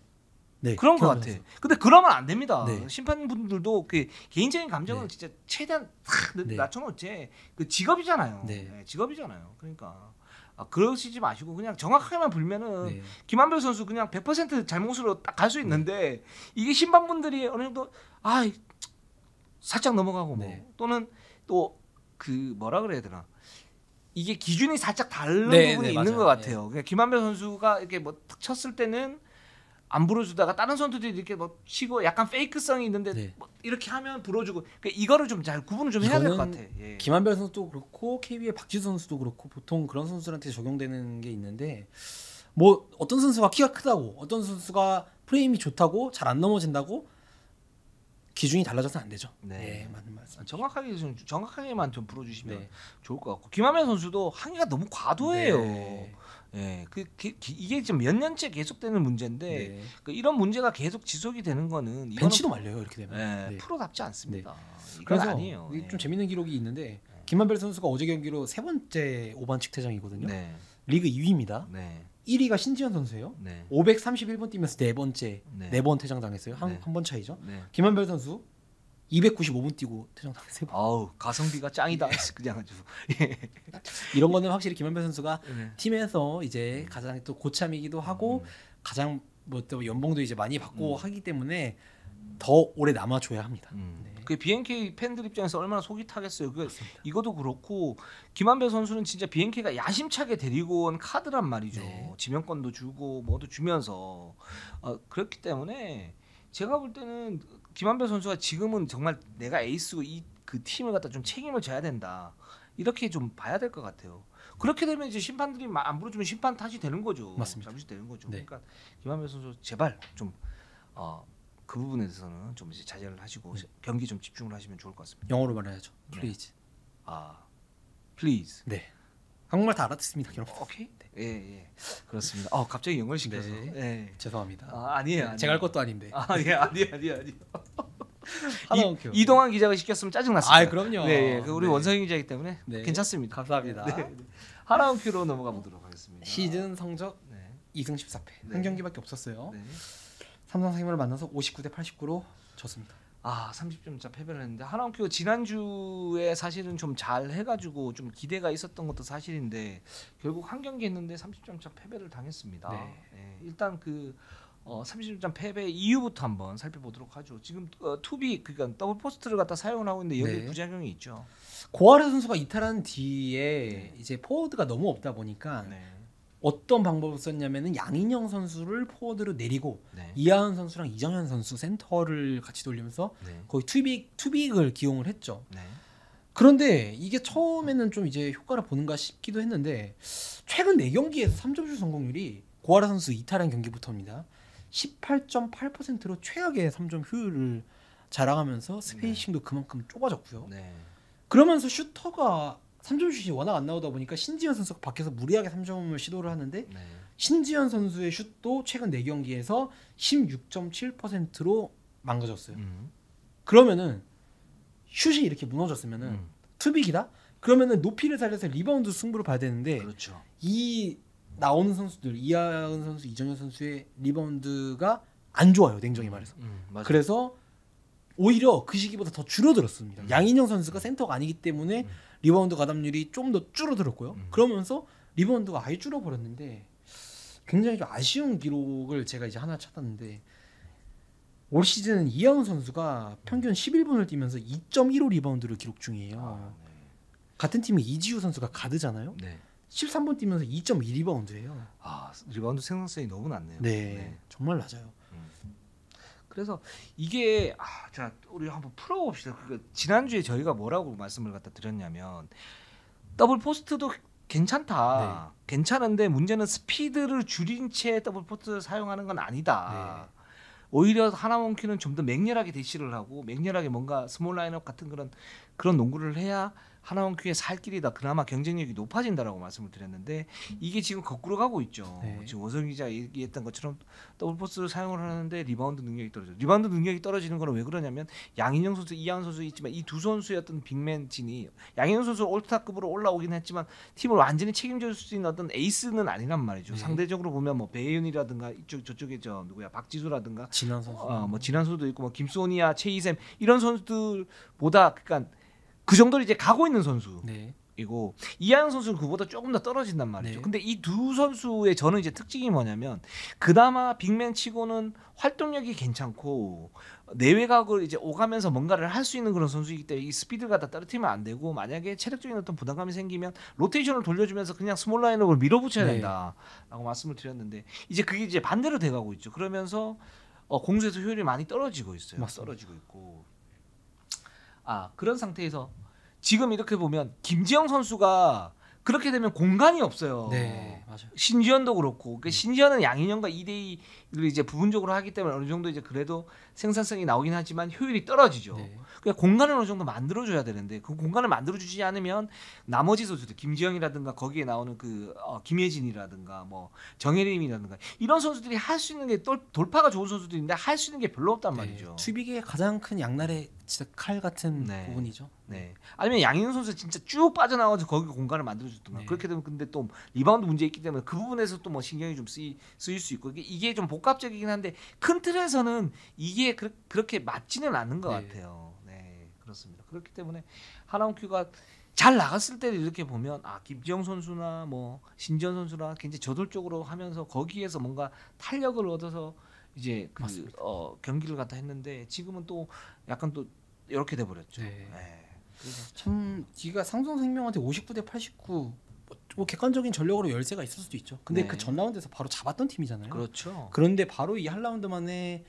네. 그런 것 김한별 같아. 선수. 근데 그러면 안 됩니다. 네. 심판분들도 그 개인적인 감정을 네. 진짜 최대한 네. 낮춰놓지. 그 직업이잖아요. 네. 네, 직업이잖아요. 그러니까 그러시지 마시고 그냥 정확하게만 불면은 네. 김한별 선수 그냥 100% 잘못으로 딱 갈 수 있는데, 이게 심판분들이 어느 정도 살짝 넘어가고 뭐 네. 또는 또 그 뭐라 그래야 되나, 이게 기준이 살짝 다른 네, 부분이 네, 있는 맞아요. 것 같아요. 그러니까 김한별 선수가 이렇게 뭐 탁 쳤을 때는 안 불어주다가 다른 선수들이 이렇게 뭐 치고 약간 페이크성이 있는데 네. 뭐 이렇게 하면 불어주고, 그러니까 이거를 좀 잘 구분을 좀 해야 될 것 이거는 같아. 예. 김한별 선수도 그렇고 KB의 박지수 선수도 그렇고 보통 그런 선수들한테 적용되는 게 있는데, 뭐 어떤 선수가 키가 크다고 어떤 선수가 프레임이 좋다고 잘 안 넘어진다고 기준이 달라져서는 안 되죠. 네. 맞는 말씀. 정확하게만 좀 불어주시면 네. 좋을 것 같고, 김한별 선수도 항의가 너무 과도해요. 네. 예, 이게 지금 몇 년째 계속되는 문제인데, 네. 이런 문제가 계속 지속이 되는 거는 벤치도 말려요 이렇게 되면. 예, 네. 프로답지 않습니다. 이건 그래서 아니에요. 이게 예. 좀 재밌는 기록이 있는데 김한별 선수가 어제 경기로 세 번째 5반칙 퇴장이거든요. 네, 리그 2위입니다. 네, 1위가 신지현 선수예요. 네, 531번 뛰면서 네 번째 네. 네 번 퇴장 당했어요. 네. 한 번 차이죠. 네. 김한별 선수 295분 뛰고 퇴장 당했어요. 아우 가성비가 짱이다. 그냥 아주. 이런 거는 확실히 김한별 선수가 네. 팀에서 이제 가장 또 고참이기도 하고 가장 뭐 또 연봉도 이제 많이 받고 하기 때문에 더 오래 남아줘야 합니다. 네. 그 BNK 팬들 입장에서 얼마나 속이 타겠어요. 이것도 그렇고 김한별 선수는 진짜 BNK가 야심차게 데리고 온 카드란 말이죠. 네. 지명권도 주고 뭐도 주면서 그렇기 때문에 제가 볼 때는 김한별 선수가 지금은 정말 내가 에이스고 이 그 팀을 갖다 좀 책임을 져야 된다. 이렇게 좀 봐야 될 것 같아요. 그렇게 되면 이제 심판들이 안 불어주면 심판 탓이 되는 거죠. 맞습니다. 잘못이 되는 거죠. 네. 그러니까 김한별 선수 제발 좀 그 부분에 대해서는 좀 이제 자제를 하시고 경기 좀 집중을 하시면 좋을 것 같습니다. 영어로 말해야죠. Please. please. 네. 한국말 다 알아듣습니다. 여러분. 오케이. 예. 그렇습니다. 갑자기 영어를 시켜서. 네. 예. 죄송합니다. 아니에요. 제가 할 것도 아닌데. 예, 아니에요. 하나원큐. 이동환 기자가 시켰으면 짜증 났을 거예요. 그럼요. 네, 우리 네. 원성희 기자이기 때문에 네. 괜찮습니다. 감사합니다. 네. 하나원큐로 넘어가 보도록 하겠습니다. 시즌 성적 네. 2승 14패. 네. 한 경기밖에 없었어요. 네. 삼성생명을 만나서 59대 89로 졌습니다. 30점차 패배를 했는데 하나원큐가 지난주에 사실은 좀 잘 해가지고 좀 기대가 있었던 것도 사실인데 결국 한 경기 했는데 30점차 패배를 당했습니다. 네. 네, 일단 그 30점 패배 이유부터 한번 살펴보도록 하죠. 지금 투비 그러니까 더블 포스트를 갖다 사용을 하고 있는데 여기 네. 부작용이 있죠. 고아라 선수가 이탈한 뒤에 이제 포워드가 너무 없다 보니까 네. 어떤 방법을 썼냐면은 양인영 선수를 포워드로 내리고 네. 이하은 선수랑 이정현 선수 센터를 같이 돌리면서 네. 거의 투빅을 기용을 했죠. 네. 그런데 이게 처음에는 좀 이제 효과를 보는가 싶기도 했는데 최근 4경기에서 3점슛 성공률이 고아라 선수 이탈한 경기부터입니다. 18.8%로 최악의 3점 효율을 자랑하면서 스페이싱도 그만큼 좁아졌고요. 네. 그러면서 슈터가 3점 슛이 워낙 안 나오다 보니까 신지현 선수가 밖에서 무리하게 3점을 시도를 하는데 네. 신지현 선수의 슛도 최근 4경기에서 16.7%로 망가졌어요. 그러면은 슛이 이렇게 무너졌으면은 투빅이다? 그러면은 높이를 살려서 리바운드 승부를 봐야 되는데 그렇죠. 이 나오는 선수들 이하은 선수, 이정현 선수의 리바운드가 안 좋아요. 냉정히 말해서. 맞아요. 그래서 오히려 그 시기보다 더 줄어들었습니다. 양인영 선수가 센터가 아니기 때문에 리바운드 가담률이 좀 더 줄어들었고요. 그러면서 리바운드가 아예 줄어버렸는데 굉장히 좀 아쉬운 기록을 제가 이제 하나 찾았는데 올 시즌 이하은 선수가 평균 11분을 뛰면서 2.15 리바운드를 기록 중이에요. 같은 팀이 이지우 선수가 가드잖아요. 네. 13분 뛰면서 2.2 리바운드예요. 리바운드 생산성이 너무 낮네요. 네, 정말 낮아요. 그래서 이게 자 우리 한번 풀어봅시다. 지난주에 저희가 뭐라고 말씀을 갖다 드렸냐면 더블 포스트도 괜찮다. 괜찮은데 문제는 스피드를 줄인 채 더블 포스트를 사용하는 건 아니다. 오히려 하나원큐는 좀 더 맹렬하게 대시를 하고 맹렬하게 뭔가 스몰 라인업 같은 그런 농구를 해야 하나원큐의 살 길이다. 그나마 경쟁력이 높아진다라고 말씀을 드렸는데 이게 지금 거꾸로 가고 있죠. 네. 지금 원성 기자 얘기했던 것처럼 더블 포스를 사용을 하는데 리바운드 능력이 떨어져요. 리바운드 능력이 떨어지는 거는 왜 그러냐면 양인영 선수, 이하은 선수 있지만 이 두 선수의 어떤 빅맨 진이 양인영 선수 올스타급으로 올라오긴 했지만 팀을 완전히 책임질 수 있는 어떤 에이스는 아니란 말이죠. 네. 상대적으로 보면 뭐 배윤이라든가 저쪽에 누구야 박지수라든가 진환 선수. 뭐 진한 선수도 있고 뭐 김소니아, 최이샘 이런 선수들보다 그러니까 그 정도로 이제 가고 있는 선수이고 네. 이하영 선수는 그보다 조금 더 떨어진단 말이죠. 네. 근데 이 두 선수의 저는 이제 특징이 뭐냐면 그나마 빅맨 치고는 활동력이 괜찮고 내외각을 이제 오가면서 뭔가를 할 수 있는 그런 선수이기 때문에 이 스피드를 갖다 떨어뜨리면 안 되고 만약에 체력적인 어떤 부담감이 생기면 로테이션을 돌려주면서 그냥 스몰 라인업을 밀어붙여야 네. 된다라고 말씀을 드렸는데 이제 그게 이제 반대로 돼가고 있죠. 그러면서 공수에서 효율이 많이 떨어지고 있어요. 맞습니다. 떨어지고 있고 그런 상태에서 지금 이렇게 보면 김지영 선수가 그렇게 되면 공간이 없어요. 네, 맞아요. 신지현도 그렇고 신지현은 양인영과 2대2를 이제 부분적으로 하기 때문에 어느 정도 이제 그래도 생산성이 나오긴 하지만 효율이 떨어지죠. 네. 그러니까 공간을 어느 정도 만들어줘야 되는데 그 공간을 만들어주지 않으면 나머지 선수들 김지영이라든가 거기에 나오는 김예진이라든가 뭐 정혜림이라든가 이런 선수들이 할 수 있는 게 돌파가 좋은 선수들인데 할 수 있는 게 별로 없단 말이죠. 투빅의 가장 큰 양날의 진짜 칼 같은 네. 부분이죠. 네. 아니면 양인영 선수 진짜 쭉 빠져나와서 거기 공간을 만들어줬던가. 네. 그렇게 되면 근데 또 리바운드 문제 있기 때문에 그 부분에서 또 뭐 신경이 좀 쓰일 수 있고 이게 좀 복합적이긴 한데 큰 틀에서는 이게 그렇게 맞지는 않는 것 네. 같아요. 네, 그렇습니다. 그렇기 때문에 하나원큐가 잘 나갔을 때 이렇게 보면 김지영 선수나 뭐 신지현 선수나 굉장히 저돌적으로 하면서 거기에서 뭔가 탄력을 얻어서 이제 경기를 갖다 했는데 지금은 또 약간 또 이렇게 돼 버렸죠. 네. 그래서 참 뒤가 삼성생명한테 59대 89. 뭐 객관적인 전력으로 열세가 있을 수도 있죠. 근데 네. 그 전 라운드에서 바로 잡았던 팀이잖아요. 그렇죠. 그런데 바로 이 한 라운드 만에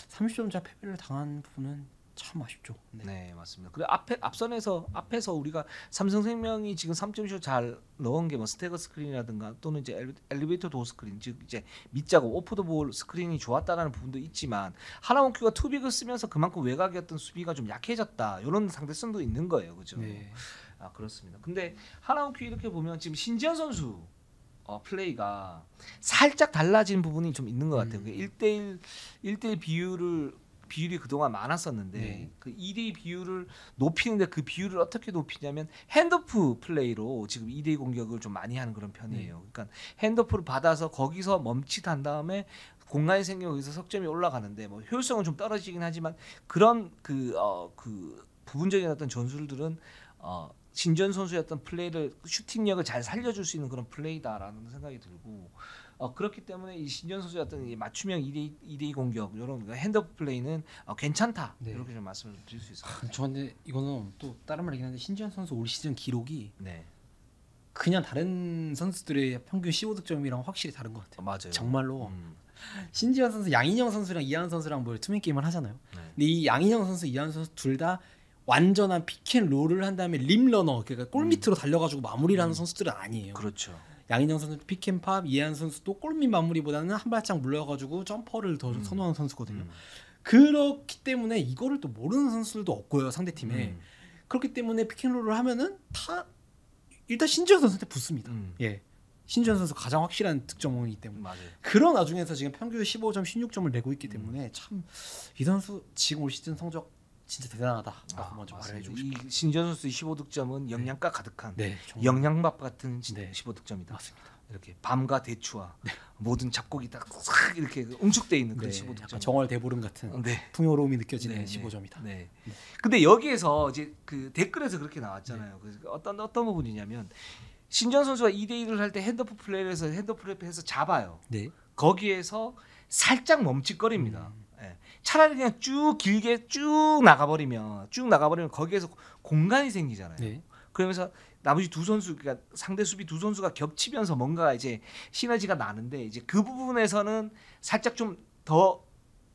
30점차 패배를 당한 부분은 참 아쉽죠. 네, 맞습니다. 그리고 앞에서 우리가 삼성생명이 지금 3점슛 잘 넣은 게 뭐 스태거 스크린이라든가 또는 이제 엘리베이터 도어 스크린, 즉 이제 밑작업 오프 더 볼 스크린이 좋았다라는 부분도 있지만 하나원큐가 투빅을 쓰면서 그만큼 외곽이었던 수비가 좀 약해졌다. 이런 상대성도 있는 거예요, 그죠? 네. 아, 그렇습니다. 근데 하나원큐 이렇게 보면 지금 신지현 선수 플레이가 살짝 달라진 부분이 좀 있는 것 같아요. 1대1 비율이 그동안 많았었는데 네. 그 2대2 비율을 높이는데 그 비율을 어떻게 높이냐면 핸드오프 플레이로 지금 2대2 공격을 좀 많이 하는 그런 편이에요. 그러니까 핸드오프를 받아서 거기서 멈칫한 다음에 공간이 생기고 거기서 석점이 올라가는데 뭐 효율성은 좀 떨어지긴 하지만 그런 그 부분적인 어떤 전술들은 신전 선수의 어떤 플레이를 슈팅력을 잘 살려줄 수 있는 그런 플레이다라는 생각이 들고 그렇기 때문에 이 신전 선수의 어떤 이 맞춤형 2대2 공격 이런 핸드오프 플레이는 괜찮다 네. 이렇게 좀 말씀을 드릴 수 있을 것 같아요. 저 근데 이거는 또 다른 말이긴 한데 신지현 선수 올 시즌 기록이 네, 그냥 다른 선수들의 평균 15득점이랑 확실히 다른 것 같아요. 맞아요. 정말로 신지현 선수, 양인영 선수랑 이하은 선수랑 뭐 투맨 게임을 하잖아요. 네. 근데 이 양인영 선수, 이하은 선수 둘 다 완전한 피켄롤을 한 다음에 림러너, 그러니까 골 밑으로 달려가지고 마무리를 하는 선수들은 아니에요. 그렇죠. 양인영 선수 피켄팝, 이하은 선수도 골밑 마무리보다는 한 발짝 물러가지고 점퍼를 더 선호하는 선수거든요. 그렇기 때문에 이거를 또 모르는 선수들도 없고요, 상대 팀에. 그렇기 때문에 피켄롤을 하면은 다 일단 신지현 선수한테 붙습니다. 예, 신지현 선수 가장 확실한 득점원이기 때문에. 맞아요. 그런 와중에서 지금 평균 15점, 16점을 내고 있기 때문에 참 이 선수 지금 올 시즌 성적 진짜 대단하다라고 먼저 말해주고 싶습니다. 이 신전 선수의 15득점은 영양가 가득한 네, 정말. 영양밥 같은 네. 15득점이다. 맞습니다. 이렇게 밤과 대추와 모든 잡곡이 딱 이렇게 응축돼 있는 그런 네, 15득점. 약간 정월 대보름 같은 네. 풍요로움이 느껴지는 네, 15점이다. 네. 근데 여기에서 이제 그 댓글에서 그렇게 나왔잖아요. 그래서 어떤 부분이냐면 신전 선수가 2대1을 할 때 핸드오프 플레이를 해서 핸드오프 플레이를 해서 잡아요. 네. 거기에서 살짝 멈칫거립니다. 예. 차라리 그냥 길게 쭉 나가버리면 거기에서 공간이 생기잖아요. 네. 그러면서 나머지 두 선수, 그러니까 상대 수비 두 선수가 겹치면서 뭔가 이제 시너지가 나는데 이제 그 부분에서는 살짝 좀 더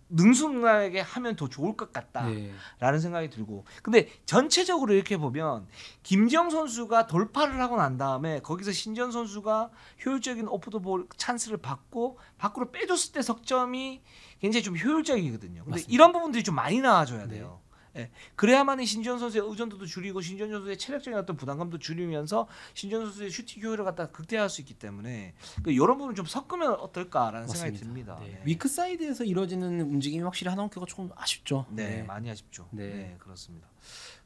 능숙하게 하면 더 좋을 것 같다라는 네. 생각이 들고, 근데 전체적으로 이렇게 보면 김지영 선수가 돌파를 하고 난 다음에 거기서 신지현 선수가 효율적인 오프 더 볼 찬스를 받고 밖으로 빼줬을 때 석점이 굉장히 좀 효율적이거든요. 근데 맞습니다. 이런 부분들이 좀 많이 나와줘야 네. 돼요. 예. 그래야만이 신지현 선수의 의존도도 줄이고 신지현 선수의 체력적인 어떤 부담감도 줄이면서 신지현 선수의 슈팅 효율을 갖다 극대화할 수 있기 때문에 이런 부분 좀 섞으면 어떨까라는 생각이 듭니다. 네. 네. 위크 사이드에서 이루어지는 움직임이 확실히 하나원큐가 조금 아쉽죠. 네, 많이 아쉽죠. 네. 네, 그렇습니다.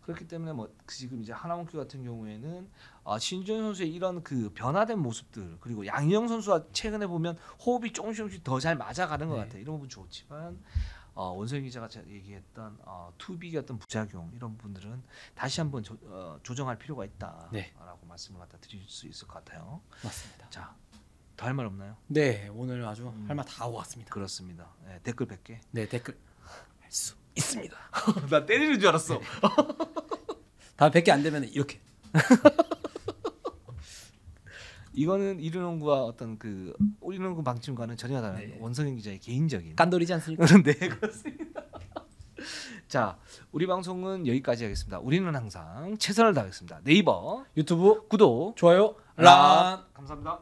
그렇기 때문에 뭐 지금 이제 하나원큐 같은 경우에는 신지현 선수의 이런 그 변화된 모습들, 그리고 양희영 선수와 최근에 보면 호흡이 조금씩 더 잘 맞아가는 것 네. 같아요. 이런 부분 좋지만 원성 기자가 얘기했던 투빅의 어떤 부작용, 이런 부분들은 다시 한번 조정할 필요가 있다라고 네. 말씀을 갖다 드릴 수 있을 것 같아요. 맞습니다. 자, 더 할 말 없나요? 네, 오늘 아주 할 말 다 하고 왔습니다. 그렇습니다. 네, 댓글 100개. 네, 댓글 할 수 있습니다. 나 때리는 줄 알았어. 다음 100개 안 되면 이렇게. 이거는 이르농구와 어떤 그 이르농구 방침과는 전혀 다른 네. 원성현 기자의 개인적인. 깐돌이지 않습니까? 네, 그렇습니다. 자, 우리 방송은 여기까지 하겠습니다. 우리는 항상 최선을 다하겠습니다. 네이버 유튜브 구독, 좋아요, 란. 감사합니다.